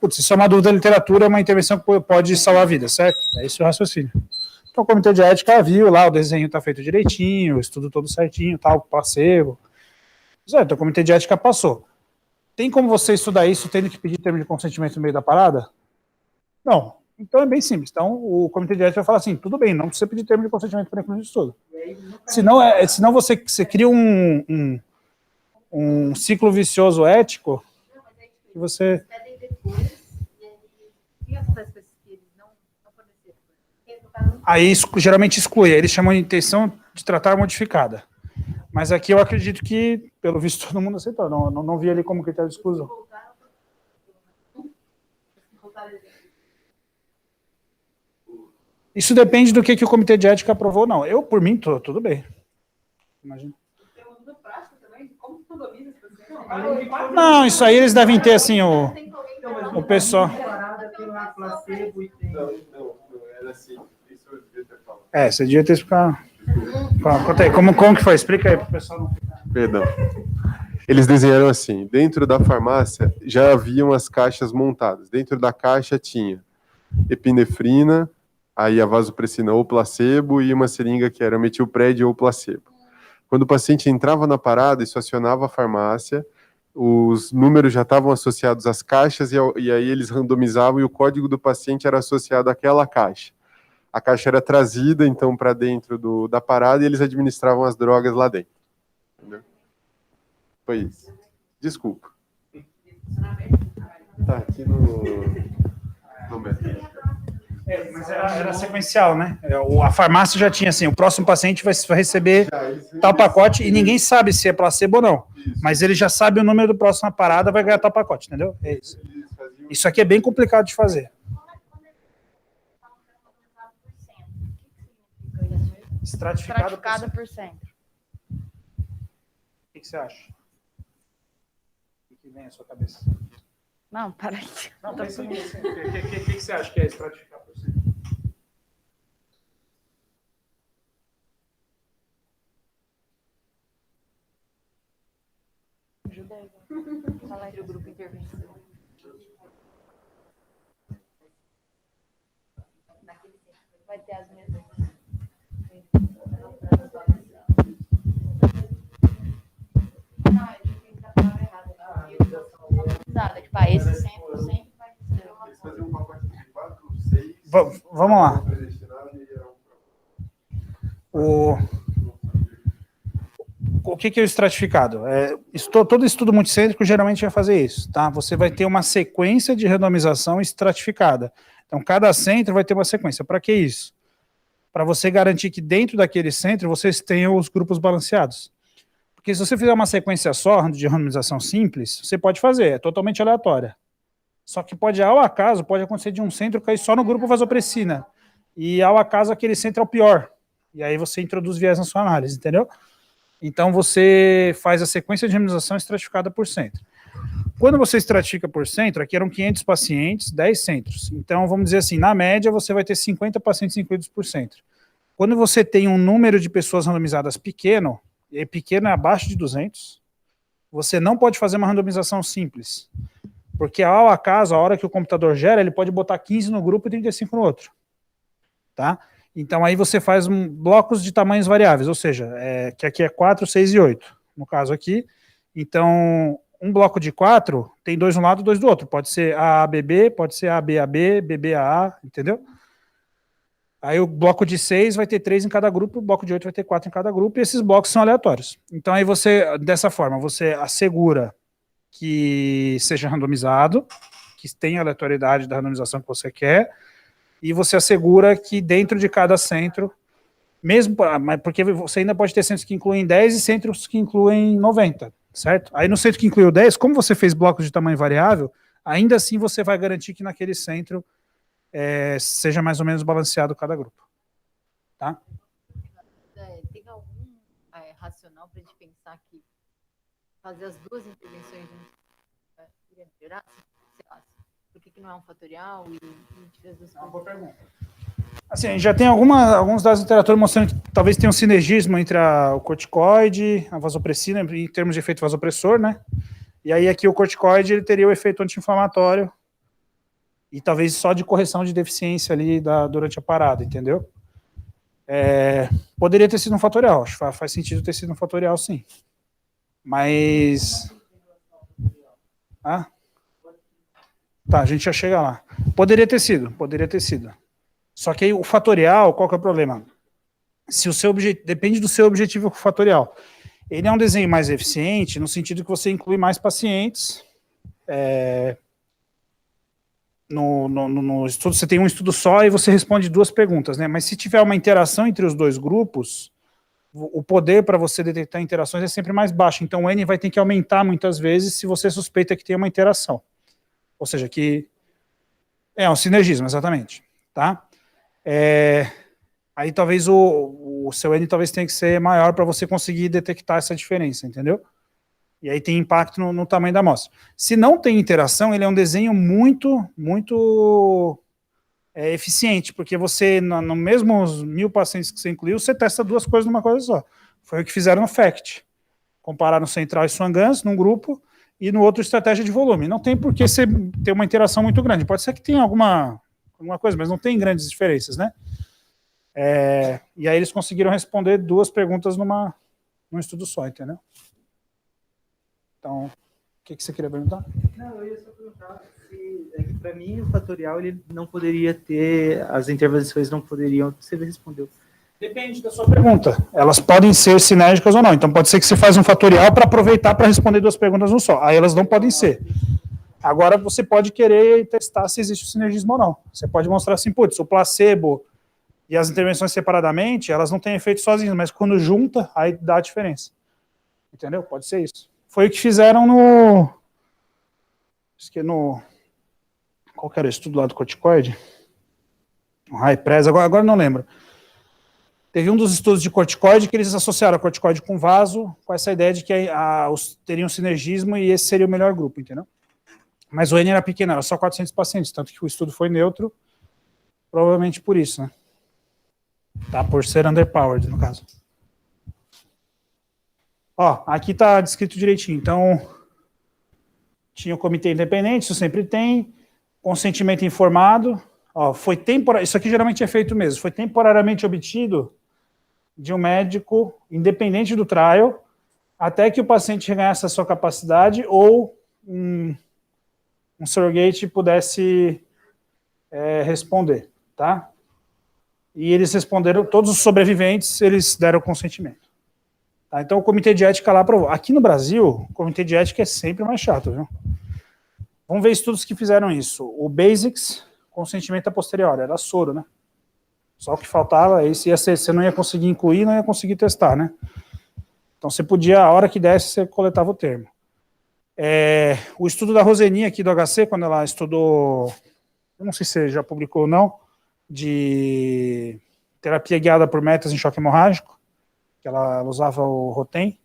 Isso é uma dúvida da literatura, é uma intervenção que pode salvar a vida, certo? É esse o raciocínio. Então o comitê de ética viu lá, o desenho está feito direitinho, o estudo todo certinho, tal, placebo. Certo, o comitê de ética passou. Tem como você estudar isso tendo que pedir termo de consentimento no meio da parada? Não. Então é bem simples. Então o comitê de ética vai falar assim, tudo bem, não precisa pedir termo de consentimento para incluir o estudo. Senão você cria um ciclo vicioso ético que você... Aí geralmente exclui, eles chamam de intenção de tratar modificada. Mas aqui eu acredito que, pelo visto, todo mundo aceitou. Não vi ali como critério de exclusão. Isso depende do que o comitê de ética aprovou ou não. Eu, por mim, tudo bem. Imagina. Não, isso aí eles devem ter, assim, o pessoal... Não, era assim. Isso eu devia ter falado. Você devia ter explicado. Conta aí, como que foi? Explica aí para o pessoal não ficar. Perdão. Eles desenharam assim, dentro da farmácia já haviam as caixas montadas. Dentro da caixa tinha epinefrina, aí a vasopressina ou placebo e uma seringa que era metilpred ou placebo. Quando o paciente entrava na parada, isso acionava a farmácia, os números já estavam associados às caixas e aí eles randomizavam e o código do paciente era associado àquela caixa. A caixa era trazida, então, para dentro da parada e eles administravam as drogas lá dentro. Entendeu? Foi isso. Desculpa. Tá aqui no método. Mas era sequencial, né? A farmácia já tinha assim, o próximo paciente vai receber tal pacote e ninguém sabe se é placebo ou não. Mas ele já sabe o número do próximo parada, vai ganhar tal pacote, entendeu? É isso. Isso aqui é bem complicado de fazer. Estratificado por cento. O que você acha? O que vem à sua cabeça? Não, peraí. Não, pensa nisso. O que você acha que é estratificar por cento? Ajuda aí. Fala aí do grupo intervenção. Vai ter as mesmas. Tipo, esse sempre vai ser. Eles faziam um pacote de 4, 6... Vamos lá. O que é o estratificado? Todo estudo multicêntrico geralmente vai fazer isso, tá? Você vai ter uma sequência de randomização estratificada. Então, cada centro vai ter uma sequência. Para que isso? Para você garantir que dentro daquele centro vocês tenham os grupos balanceados. Porque se você fizer uma sequência só de randomização simples, você pode fazer, é totalmente aleatória. Só que ao acaso, pode acontecer de um centro cair só no grupo vasopressina. E ao acaso, aquele centro é o pior. E aí você introduz viés na sua análise, entendeu? Então você faz a sequência de randomização estratificada por centro. Quando você estratifica por centro, aqui eram 500 pacientes, 10 centros. Então vamos dizer assim, na média você vai ter 50 pacientes incluídos por centro. Quando você tem um número de pessoas randomizadas pequeno, e pequeno é abaixo de 200, você não pode fazer uma randomização simples. Porque ao acaso, a hora que o computador gera, ele pode botar 15 no grupo e 35 no outro. Tá? Então aí você faz blocos de tamanhos variáveis, ou seja, que aqui é 4, 6 e 8, no caso aqui. Então, um bloco de 4 tem 2 de um lado e 2 do outro. Pode ser AABB, pode ser ABAB, BBAA, entendeu? Aí o bloco de 6 vai ter 3 em cada grupo, o bloco de 8 vai ter 4 em cada grupo, e esses blocos são aleatórios. Então aí você, dessa forma, você assegura que seja randomizado, que tenha a aleatoriedade da randomização que você quer, e você assegura que dentro de cada centro, mesmo, mas porque você ainda pode ter centros que incluem 10 e centros que incluem 90, certo? Aí no centro que incluiu 10, como você fez blocos de tamanho variável, ainda assim você vai garantir que naquele centro seja mais ou menos balanceado cada grupo. Tá? Tem algum racional para a gente pensar que fazer as duas intervenções juntas iria melhorar? Sei lá, por que não é um fatorial e tiver as duas coisas? É uma boa pergunta. Assim, a gente já tem alguns dados da literatura mostrando que talvez tenha um sinergismo entre o corticoide, a vasopressina, em termos de efeito vasopressor, né? E aí aqui o corticoide ele teria o efeito anti-inflamatório e talvez só de correção de deficiência ali durante a parada, entendeu? Poderia ter sido um fatorial, acho que faz sentido ter sido um fatorial, sim. Mas... Tá, a gente já chega lá. Poderia ter sido. Só que aí o fatorial, qual que é o problema? Se o seu depende do seu objetivo fatorial. Ele é um desenho mais eficiente no sentido que você inclui mais pacientes. No estudo, você tem um estudo só e você responde 2 perguntas, né? Mas se tiver uma interação entre os 2 grupos, o poder para você detectar interações é sempre mais baixo. Então o N vai ter que aumentar muitas vezes se você suspeita que tem uma interação. Ou seja, que é um sinergismo, exatamente. Tá? Aí talvez o seu N talvez tenha que ser maior para você conseguir detectar essa diferença, entendeu? E aí tem impacto no tamanho da amostra. Se não tem interação, ele é um desenho muito eficiente, porque você, no mesmos 1000 pacientes que você incluiu, você testa 2 coisas numa coisa só. Foi o que fizeram no FACT. Compararam Central e Swan-Ganz num grupo e no outro estratégia de volume. Não tem por que você ter uma interação muito grande. Pode ser que tenha alguma coisa, mas não tem grandes diferenças, né? E aí eles conseguiram responder 2 perguntas num estudo só, entendeu? Então, o que você queria perguntar? Não, eu ia só perguntar se, para mim, o fatorial ele não poderia ter, as intervenções não poderiam, você respondeu. Depende da sua pergunta. Elas podem ser sinérgicas ou não. Então, pode ser que você faz um fatorial para aproveitar para responder 2 perguntas no só. Aí elas não podem ser. Agora, você pode querer testar se existe o sinergismo ou não. Você pode mostrar assim, putz, o placebo e as intervenções separadamente, elas não têm efeito sozinhas, mas quando junta, aí dá a diferença. Entendeu? Pode ser isso. Foi o que fizeram qual que era o estudo lá do corticoide? O High-Pres, agora não lembro. Teve um dos estudos de corticoide que eles associaram a corticoide com vaso, com essa ideia de que teria um sinergismo e esse seria o melhor grupo, entendeu? Mas o N era pequeno, era só 400 pacientes, tanto que o estudo foi neutro, provavelmente por isso, né? Tá, por ser underpowered, no caso. Ó, aqui tá descrito direitinho. Então, tinha o comitê independente, isso sempre tem, consentimento informado. Ó, isso aqui geralmente é feito mesmo, foi temporariamente obtido de um médico independente do trial, até que o paciente reganhasse a sua capacidade ou um surrogate pudesse responder, tá? E eles responderam, todos os sobreviventes, eles deram consentimento. Tá, então o comitê de ética lá aprovou. Aqui no Brasil, o comitê de ética é sempre mais chato, viu? Vamos ver estudos que fizeram isso. O BASICS, consentimento a posteriori, era soro, né? Só o que faltava, você não ia conseguir incluir, não ia conseguir testar, né? Então você podia, a hora que desse, você coletava o termo. O estudo da Roseni aqui do HC, quando ela estudou, eu não sei se você já publicou ou não, de terapia guiada por metas em choque hemorrágico, que ela usava o Rotem.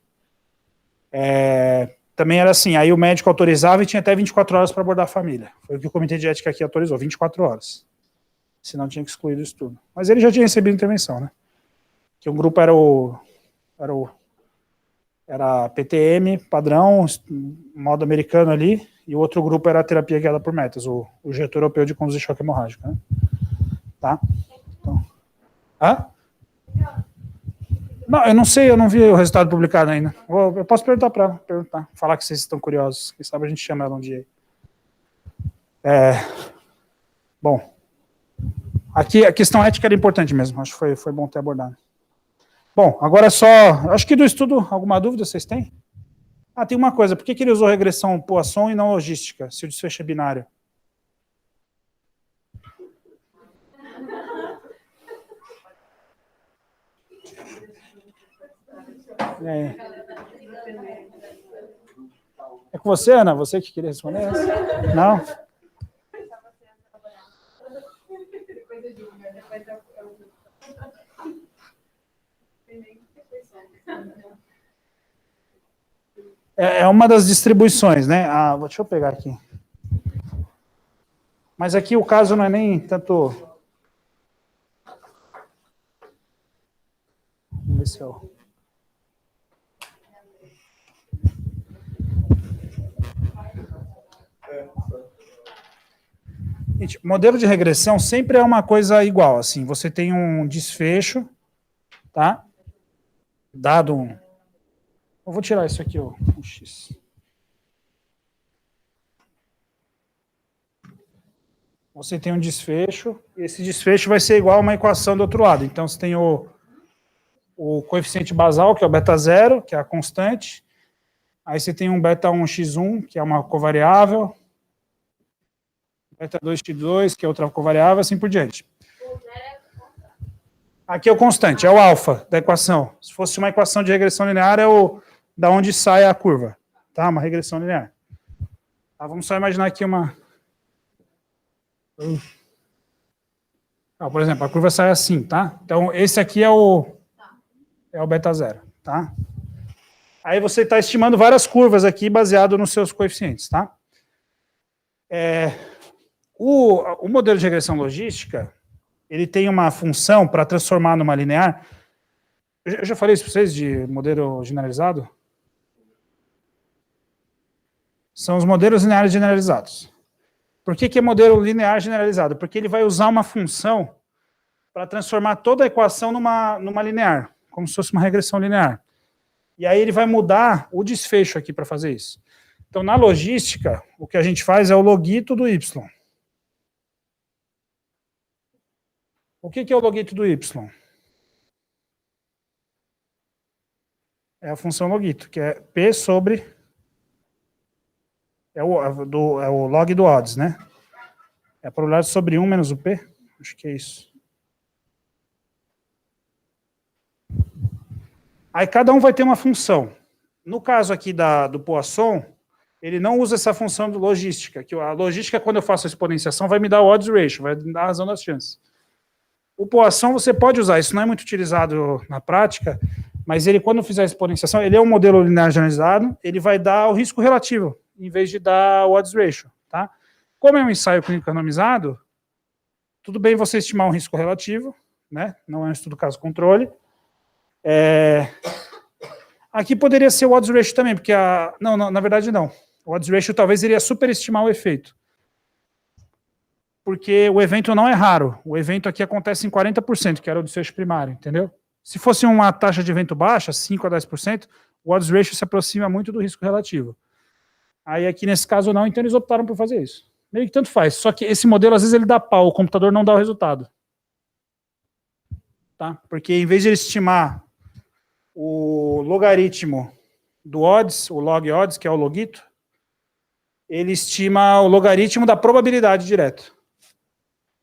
Também era assim, aí o médico autorizava e tinha até 24 horas para abordar a família. Foi o que o comitê de ética aqui autorizou, 24 horas. Senão tinha que excluir do estudo. Mas ele já tinha recebido intervenção, né? Que um grupo era PTM, padrão, modo americano ali, e o outro grupo era a terapia guiada por metas, o jeito europeu de conduzir choque hemorrágico, né? Tá? Então, não, eu não sei, eu não vi o resultado publicado ainda. Eu posso perguntar para ela, falar que vocês estão curiosos. Quem sabe a gente chama ela um dia aí. Bom, aqui a questão ética era importante mesmo, acho que foi bom ter abordado. Bom, agora só, acho que do estudo, alguma dúvida vocês têm? Tem uma coisa, por que ele usou regressão Poisson e não logística, se o desfecho é binário? É. É com você, Ana? Você que queria responder essa? Não? É uma das distribuições, né? Deixa eu pegar aqui. Mas aqui o caso não é nem tanto... Vamos ver se eu... Gente, modelo de regressão sempre é uma coisa igual, assim, você tem um desfecho, tá? Dado um... Eu vou tirar isso aqui, o X. Você tem um desfecho, e esse desfecho vai ser igual a uma equação do outro lado. Então, você tem o coeficiente basal, que é o beta 0, que é a constante. Aí você tem um beta 1x1, que é uma covariável. Beta 2x2, que é outra covariável, assim por diante. Aqui é o constante, é o alfa da equação. Se fosse uma equação de regressão linear, é da onde sai a curva. Tá? Uma regressão linear. Tá, vamos só imaginar aqui uma... por exemplo, a curva sai assim, tá? Então, esse aqui é o beta 0, tá? Aí você está estimando várias curvas aqui baseado nos seus coeficientes, tá? O modelo de regressão logística, ele tem uma função para transformar numa linear. Eu já falei isso para vocês de modelo generalizado? São os modelos lineares generalizados. Por que é modelo linear generalizado? Porque ele vai usar uma função para transformar toda a equação numa linear, como se fosse uma regressão linear. E aí ele vai mudar o desfecho aqui para fazer isso. Então, na logística, o que a gente faz é o logito do y. O que é o logito do y? É a função logito, que é p sobre... É o log do odds, né? É a probabilidade sobre 1 menos o p. Acho que é isso. Aí cada um vai ter uma função. No caso aqui do Poisson, ele não usa essa função de logística. Que a logística, quando eu faço a exponenciação, vai me dar o odds ratio, vai dar a razão das chances. O Poisson você pode usar, isso não é muito utilizado na prática, mas ele, quando fizer a exponenciação, ele é um modelo linear generalizado, ele vai dar o risco relativo, em vez de dar o odds ratio, tá? Como é um ensaio clínico randomizado, tudo bem você estimar um risco relativo, né? Não é um estudo caso-controle. Aqui poderia ser o odds ratio também, porque não, na verdade não. O odds ratio talvez iria superestimar o efeito. Porque o evento não é raro. O evento aqui acontece em 40%, que era o desfecho primário, entendeu? Se fosse uma taxa de evento baixa, 5 a 10%, o odds ratio se aproxima muito do risco relativo. Aí aqui nesse caso não, então eles optaram por fazer isso. Meio que tanto faz. Só que esse modelo, às vezes, ele dá pau, o computador não dá o resultado. Tá? Porque em vez de ele estimar o logaritmo do odds, o log odds, que é o logito, ele estima o logaritmo da probabilidade direto.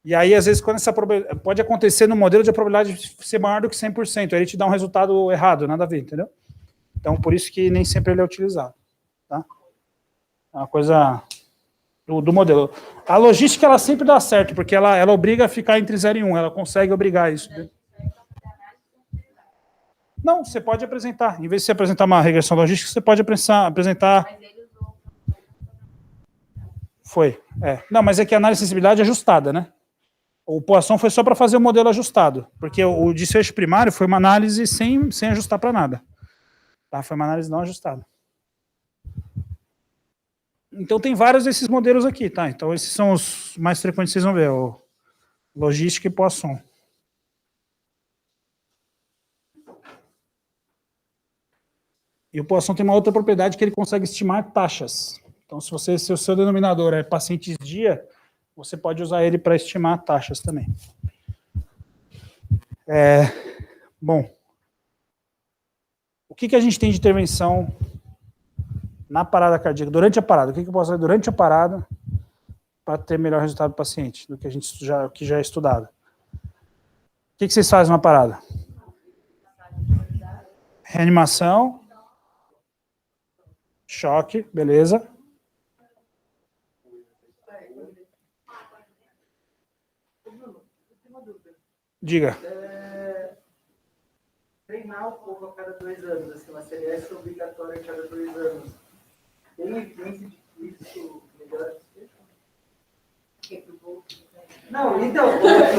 E aí, às vezes, quando essa probabilidade pode acontecer no modelo de a probabilidade ser maior do que 100%, aí ele te dá um resultado errado, nada a ver, entendeu? Então, por isso que nem sempre ele é utilizado. Tá? É uma coisa do modelo. A logística, ela sempre dá certo, porque ela obriga a ficar entre 0 e 1, ela consegue obrigar isso. Não, você pode apresentar. Em vez de você apresentar uma regressão logística, você pode apresentar... Foi, Não, mas é que a análise de sensibilidade é ajustada, né? O Poisson foi só para fazer o modelo ajustado, porque o desfecho primário foi uma análise sem ajustar para nada. Tá? Foi uma análise não ajustada. Então tem vários desses modelos aqui, tá? Então esses são os mais frequentes que vocês vão ver, o logística e Poisson. E o Poisson tem uma outra propriedade que ele consegue estimar taxas. Então se o seu denominador é pacientes dia, você pode usar ele para estimar taxas também. Bom, o que a gente tem de intervenção na parada cardíaca, durante a parada? O que eu posso fazer durante a parada para ter melhor resultado do paciente, do que a gente já é estudado? O que vocês fazem na parada? Reanimação. Choque, beleza. Diga. Treinar um pouco a cada 2 anos, assim, uma CLS é obrigatória a cada 2 anos. Tem evidência de que isso melhora o desfecho? Não, então,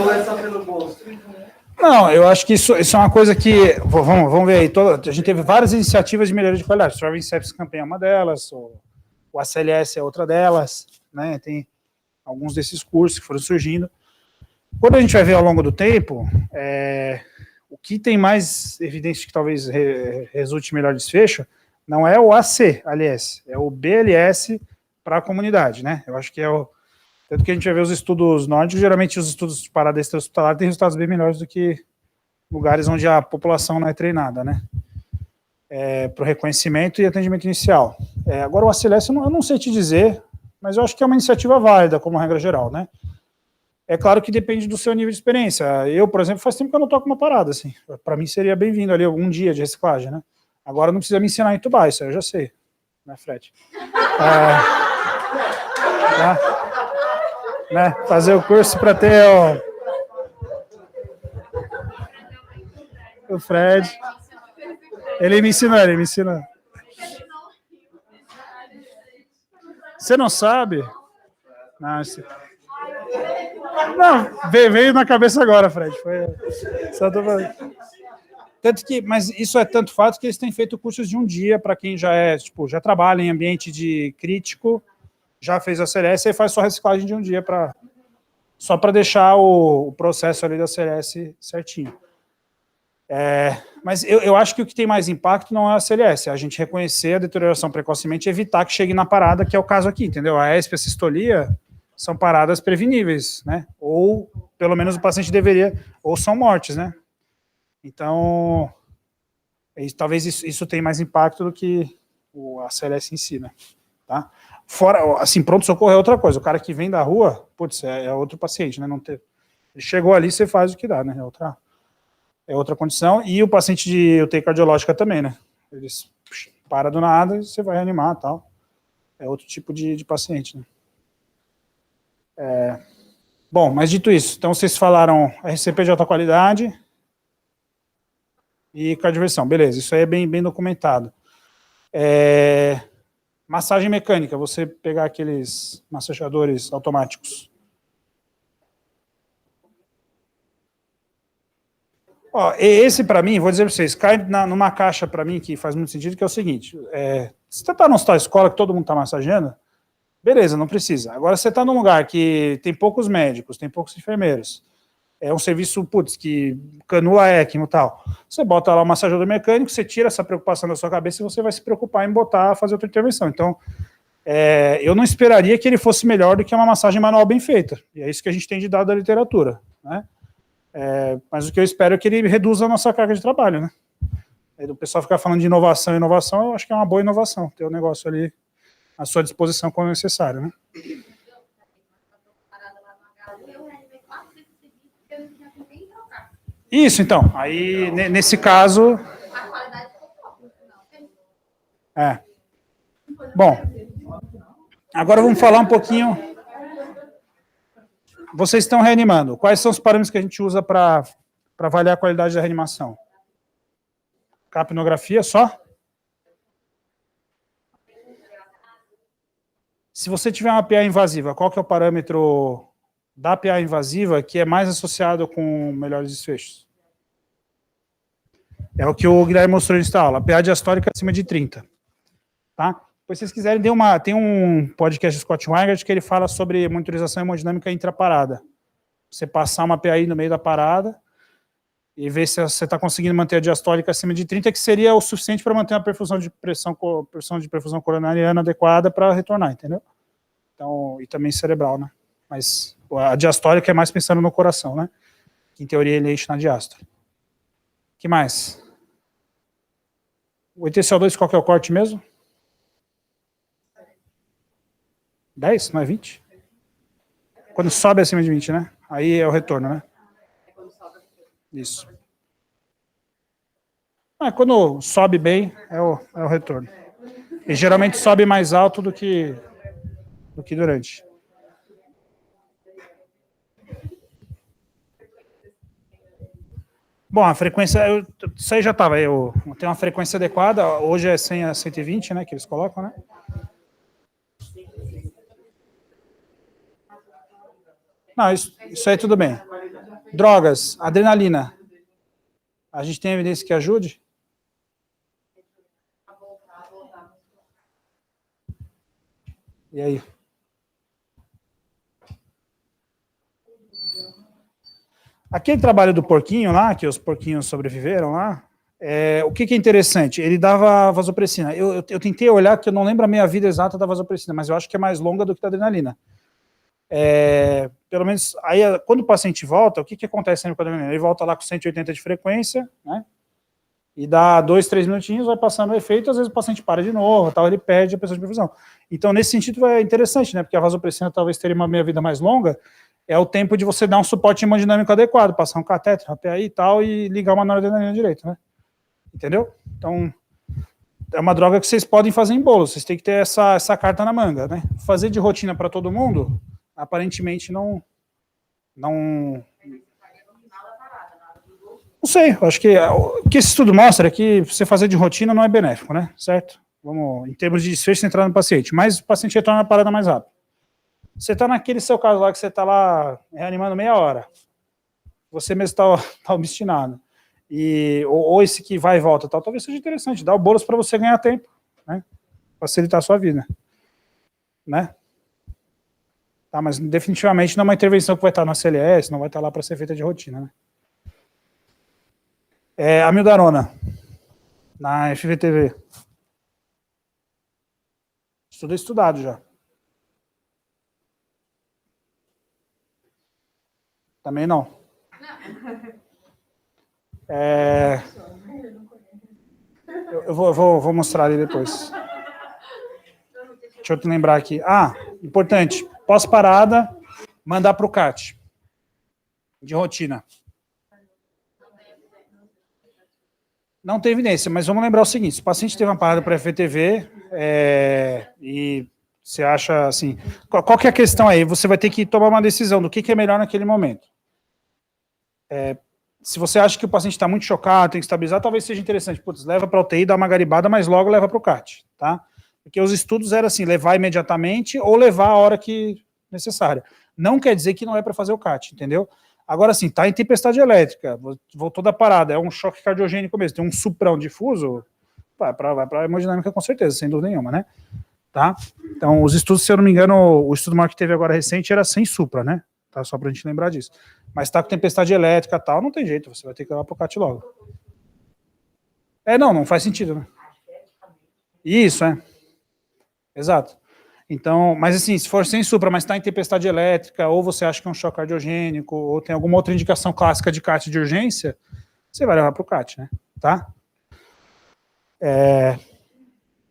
ou é só pelo bolso? Não, eu acho que isso é uma coisa que. Vamos ver aí. A gente teve várias iniciativas de melhoria de qualidade. O Survey Sepsis Campaign é uma delas, o ACLS é outra delas, né? Tem alguns desses cursos que foram surgindo. Quando a gente vai ver ao longo do tempo, o que tem mais evidência que talvez resulte melhor desfecho não é o ACLS, é o BLS para a comunidade, né? Eu acho que é o. Tanto que a gente vai ver os estudos nórdicos, geralmente os estudos de parada extra-hospitalar têm resultados bem melhores do que lugares onde a população não é treinada, né? Para o reconhecimento e atendimento inicial. Agora o ACLS eu não sei te dizer, mas eu acho que é uma iniciativa válida, como regra geral, né? É claro que depende do seu nível de experiência. Eu, por exemplo, faz tempo que eu não toco uma parada, assim. Para mim seria bem-vindo ali algum dia de reciclagem, né? Agora não precisa me ensinar a entubar, isso aí eu já sei, né, Fred? Né? Fazer o curso para ter o Fred. Ele me ensinou. Você não sabe? Não, veio na cabeça agora, Fred. Só tô falando. Tanto que, mas isso é tanto fato que eles têm feito cursos de um dia para quem já já trabalha em ambiente de crítico, já fez a CLS e faz só reciclagem de um dia só para deixar o processo ali da CLS certinho. Mas eu acho que o que tem mais impacto não é a CLS, é a gente reconhecer a deterioração precocemente e evitar que chegue na parada, que é o caso aqui, entendeu? A ESP e a sistolia são paradas preveníveis, né? Ou, pelo menos, o paciente deveria, ou são mortes, né? Então, talvez isso tenha mais impacto do que a CLS em si, né? Tá? Fora, assim, pronto-socorro é outra coisa. O cara que vem da rua, putz, é outro paciente, né? Ele chegou ali, você faz o que dá, né? É outra condição. E o paciente de UTI cardiológica também, né? Eles para do nada e você vai reanimar e tal. É outro tipo de paciente, né? Bom, mas dito isso, então vocês falaram RCP de alta qualidade e cardioversão. Beleza, isso aí é bem documentado. Massagem mecânica, você pegar aqueles massageadores automáticos. Esse, para mim, vou dizer para vocês, cai numa caixa para mim que faz muito sentido, que é o seguinte, se você está numa escola que todo mundo está massageando, beleza, não precisa. Agora, você está num lugar que tem poucos médicos, tem poucos enfermeiros, é um serviço, que canula ECMO e tal, você bota lá o massageador mecânico, você tira essa preocupação da sua cabeça e você vai se preocupar em fazer outra intervenção. Então, eu não esperaria que ele fosse melhor do que uma massagem manual bem feita, e é isso que a gente tem de dado da literatura, né? Mas o que eu espero é que ele reduza a nossa carga de trabalho, né? O pessoal ficar falando de inovação, eu acho que é uma boa inovação, ter o negócio ali à sua disposição quando necessário, né? Isso, então, aí nesse caso... Bom, agora vamos falar um pouquinho... Vocês estão reanimando. Quais são os parâmetros que a gente usa para avaliar a qualidade da reanimação? Capnografia só? Se você tiver uma PA invasiva, qual que é o parâmetro da PA invasiva que é mais associado com melhores desfechos? É o que o Guilherme mostrou nessa aula, PA diastólica acima de 30. Tá? Depois, se vocês quiserem, tem um podcast do Scott Weingart que ele fala sobre monitorização hemodinâmica intraparada. Você passar uma PAI no meio da parada e ver se você está conseguindo manter a diastólica acima de 30, que seria o suficiente para manter uma perfusão de perfusão coronariana adequada para retornar, entendeu? Então, e também cerebral, né? Mas a diastólica é mais pensando no coração, né? Que, em teoria, ele enche na diástole. O que mais? O ETCO2, qual que é o corte mesmo? 10, não é 20? Quando sobe acima de 20, né? Aí é o retorno, né? Isso. Quando sobe bem, é o retorno. E geralmente sobe mais alto do que durante. Bom, a frequência, isso aí já estava, tem uma frequência adequada, hoje é 100 a 120, né, que eles colocam, né? Não, isso aí tudo bem. Drogas, adrenalina. A gente tem evidência que ajude? E aí? Aquele trabalho do porquinho lá, que os porquinhos sobreviveram lá, o que é interessante? Ele dava vasopressina. Eu tentei olhar, que eu não lembro a meia vida exata da vasopressina, mas eu acho que é mais longa do que da adrenalina. Pelo menos, aí quando o paciente volta, o que acontece com a adrenalina? Ele volta lá com 180 de frequência, né? E dá 2, 3 minutinhos, vai passando o efeito, às vezes o paciente para de novo, tal, ele perde a pressão de perfusão. Então, nesse sentido, é interessante, né? Porque a vasopressina talvez teria uma meia-vida mais longa, é o tempo de você dar um suporte hemodinâmico adequado, passar um catéter, API e tal, e ligar uma noradrenalina direito, né? Entendeu? Então, é uma droga que vocês podem fazer em bolo, vocês têm que ter essa carta na manga, né? Fazer de rotina para todo mundo, aparentemente não sei, eu acho que o que esse estudo mostra é que você fazer de rotina não é benéfico, né? Certo? Vamos, em termos de desfecho centrado no paciente, mas o paciente retorna a parada mais rápido. Você está naquele seu caso lá que você está lá reanimando meia hora. Você mesmo está obstinado. Ou esse que vai e volta, tal, talvez seja interessante. Dar o bônus para você ganhar tempo, né? Facilitar a sua vida. Né? Tá, mas definitivamente não é uma intervenção que vai estar na CLS, não vai estar lá para ser feita de rotina, né? Amiodarona, na FVTV. Estudo estudado já. Também não. Eu vou mostrar ali depois. Deixa eu te lembrar aqui. Importante. Pós-parada, mandar para o CAT. De rotina. Não tem evidência, mas vamos lembrar o seguinte: se o paciente teve uma parada para FVTV, e você acha assim, qual que é a questão aí? Você vai ter que tomar uma decisão do que é melhor naquele momento. Se você acha que o paciente está muito chocado, tem que estabilizar, talvez seja interessante, leva para a UTI, dá uma garibada, mas logo leva para o CAT, tá? Porque os estudos eram assim, levar imediatamente ou levar a hora que necessária. Não quer dizer que não é para fazer o CAT, entendeu? Agora, assim, tá em tempestade elétrica, voltou da parada, é um choque cardiogênico mesmo, tem um suprão difuso, vai para a hemodinâmica com certeza, sem dúvida nenhuma, né? Tá? Então, os estudos, se eu não me engano, o estudo maior que teve agora recente era sem supra, né? Tá? Só pra gente lembrar disso. Mas tá com tempestade elétrica e tal, não tem jeito, você vai ter que ir lá pro CAT logo. Não faz sentido, né? Isso, exato. Então, mas assim, se for sem supra, mas está em tempestade elétrica, ou você acha que é um choque cardiogênico, ou tem alguma outra indicação clássica de CAT de urgência, você vai levar para o CAT, né? Tá?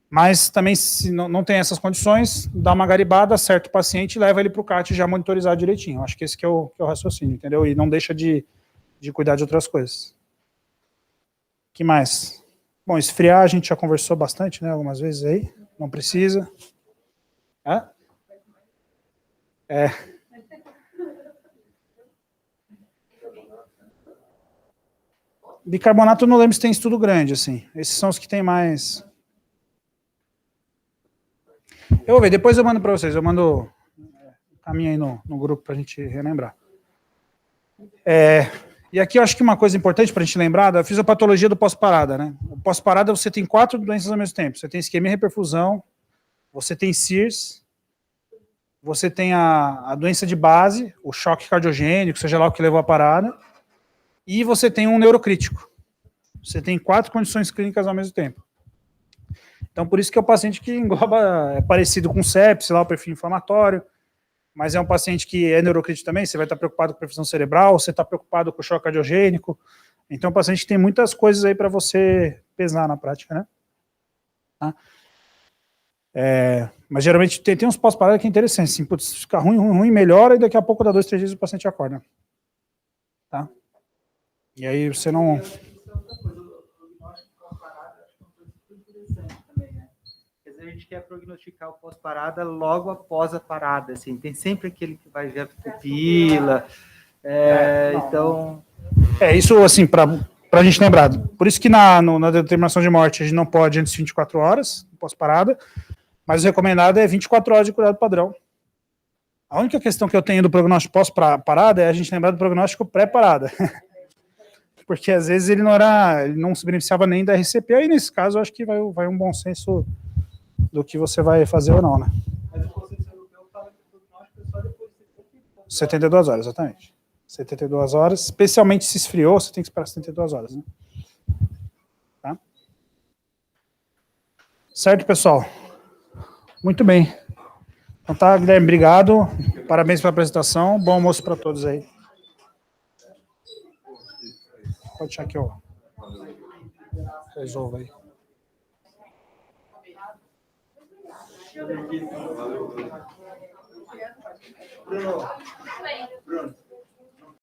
Mas também, se não tem essas condições, dá uma garibada, acerta o paciente e leva ele para o CAT já monitorizado direitinho. Acho que esse que é o raciocínio, entendeu? E não deixa de cuidar de outras coisas. O que mais? Bom, esfriar a gente já conversou bastante, né? Algumas vezes aí. Não precisa. Bicarbonato, eu não lembro se tem estudo grande, assim. Esses são os que tem mais. Eu vou ver, depois eu mando para vocês. Eu mando caminho aí no grupo para a gente relembrar. E aqui eu acho que uma coisa importante para a gente lembrar da fisiopatologia do pós-parada, né? O pós-parada você tem 4 doenças ao mesmo tempo. Você tem isquemia e reperfusão, você tem CIRS, você tem a doença de base, o choque cardiogênico, seja lá o que levou a parada, e você tem um neurocrítico. Você tem 4 condições clínicas ao mesmo tempo. Então, por isso que é o paciente que engloba, é parecido com sepsis, lá o perfil inflamatório, mas é um paciente que é neurocrítico também, você vai estar preocupado com perfusão cerebral, você está preocupado com o choque cardiogênico, então o paciente tem muitas coisas aí para você pesar na prática, né? Tá? Mas geralmente tem uns pós-parada que é interessante, assim, putz, fica ruim, melhora, e daqui a pouco dá 2, 3 dias o paciente acorda. Tá? E aí você não... gente quer prognosticar o pós-parada logo após a parada, assim, tem sempre aquele que vai ver a pupila, então... Isso, assim, para a gente lembrar, por isso que na determinação de morte a gente não pode antes de 24 horas, pós-parada, mas o recomendado é 24 horas de cuidado padrão. A única questão que eu tenho do prognóstico pós-parada é a gente lembrar do prognóstico pré-parada. Porque às vezes ele não se beneficiava nem da RCP, aí nesse caso eu acho que vai um bom senso do que você vai fazer ou não, né? Mas o consenso europeu fala que o prognóstico é só depois de 72 horas, exatamente. 72 horas, especialmente se esfriou, você tem que esperar 72 horas, né? Tá? Certo, pessoal? Muito bem. Então tá, Guilherme, obrigado. Parabéns pela apresentação. Bom almoço para todos aí. Pode deixar que eu resolvo aí. Bruno,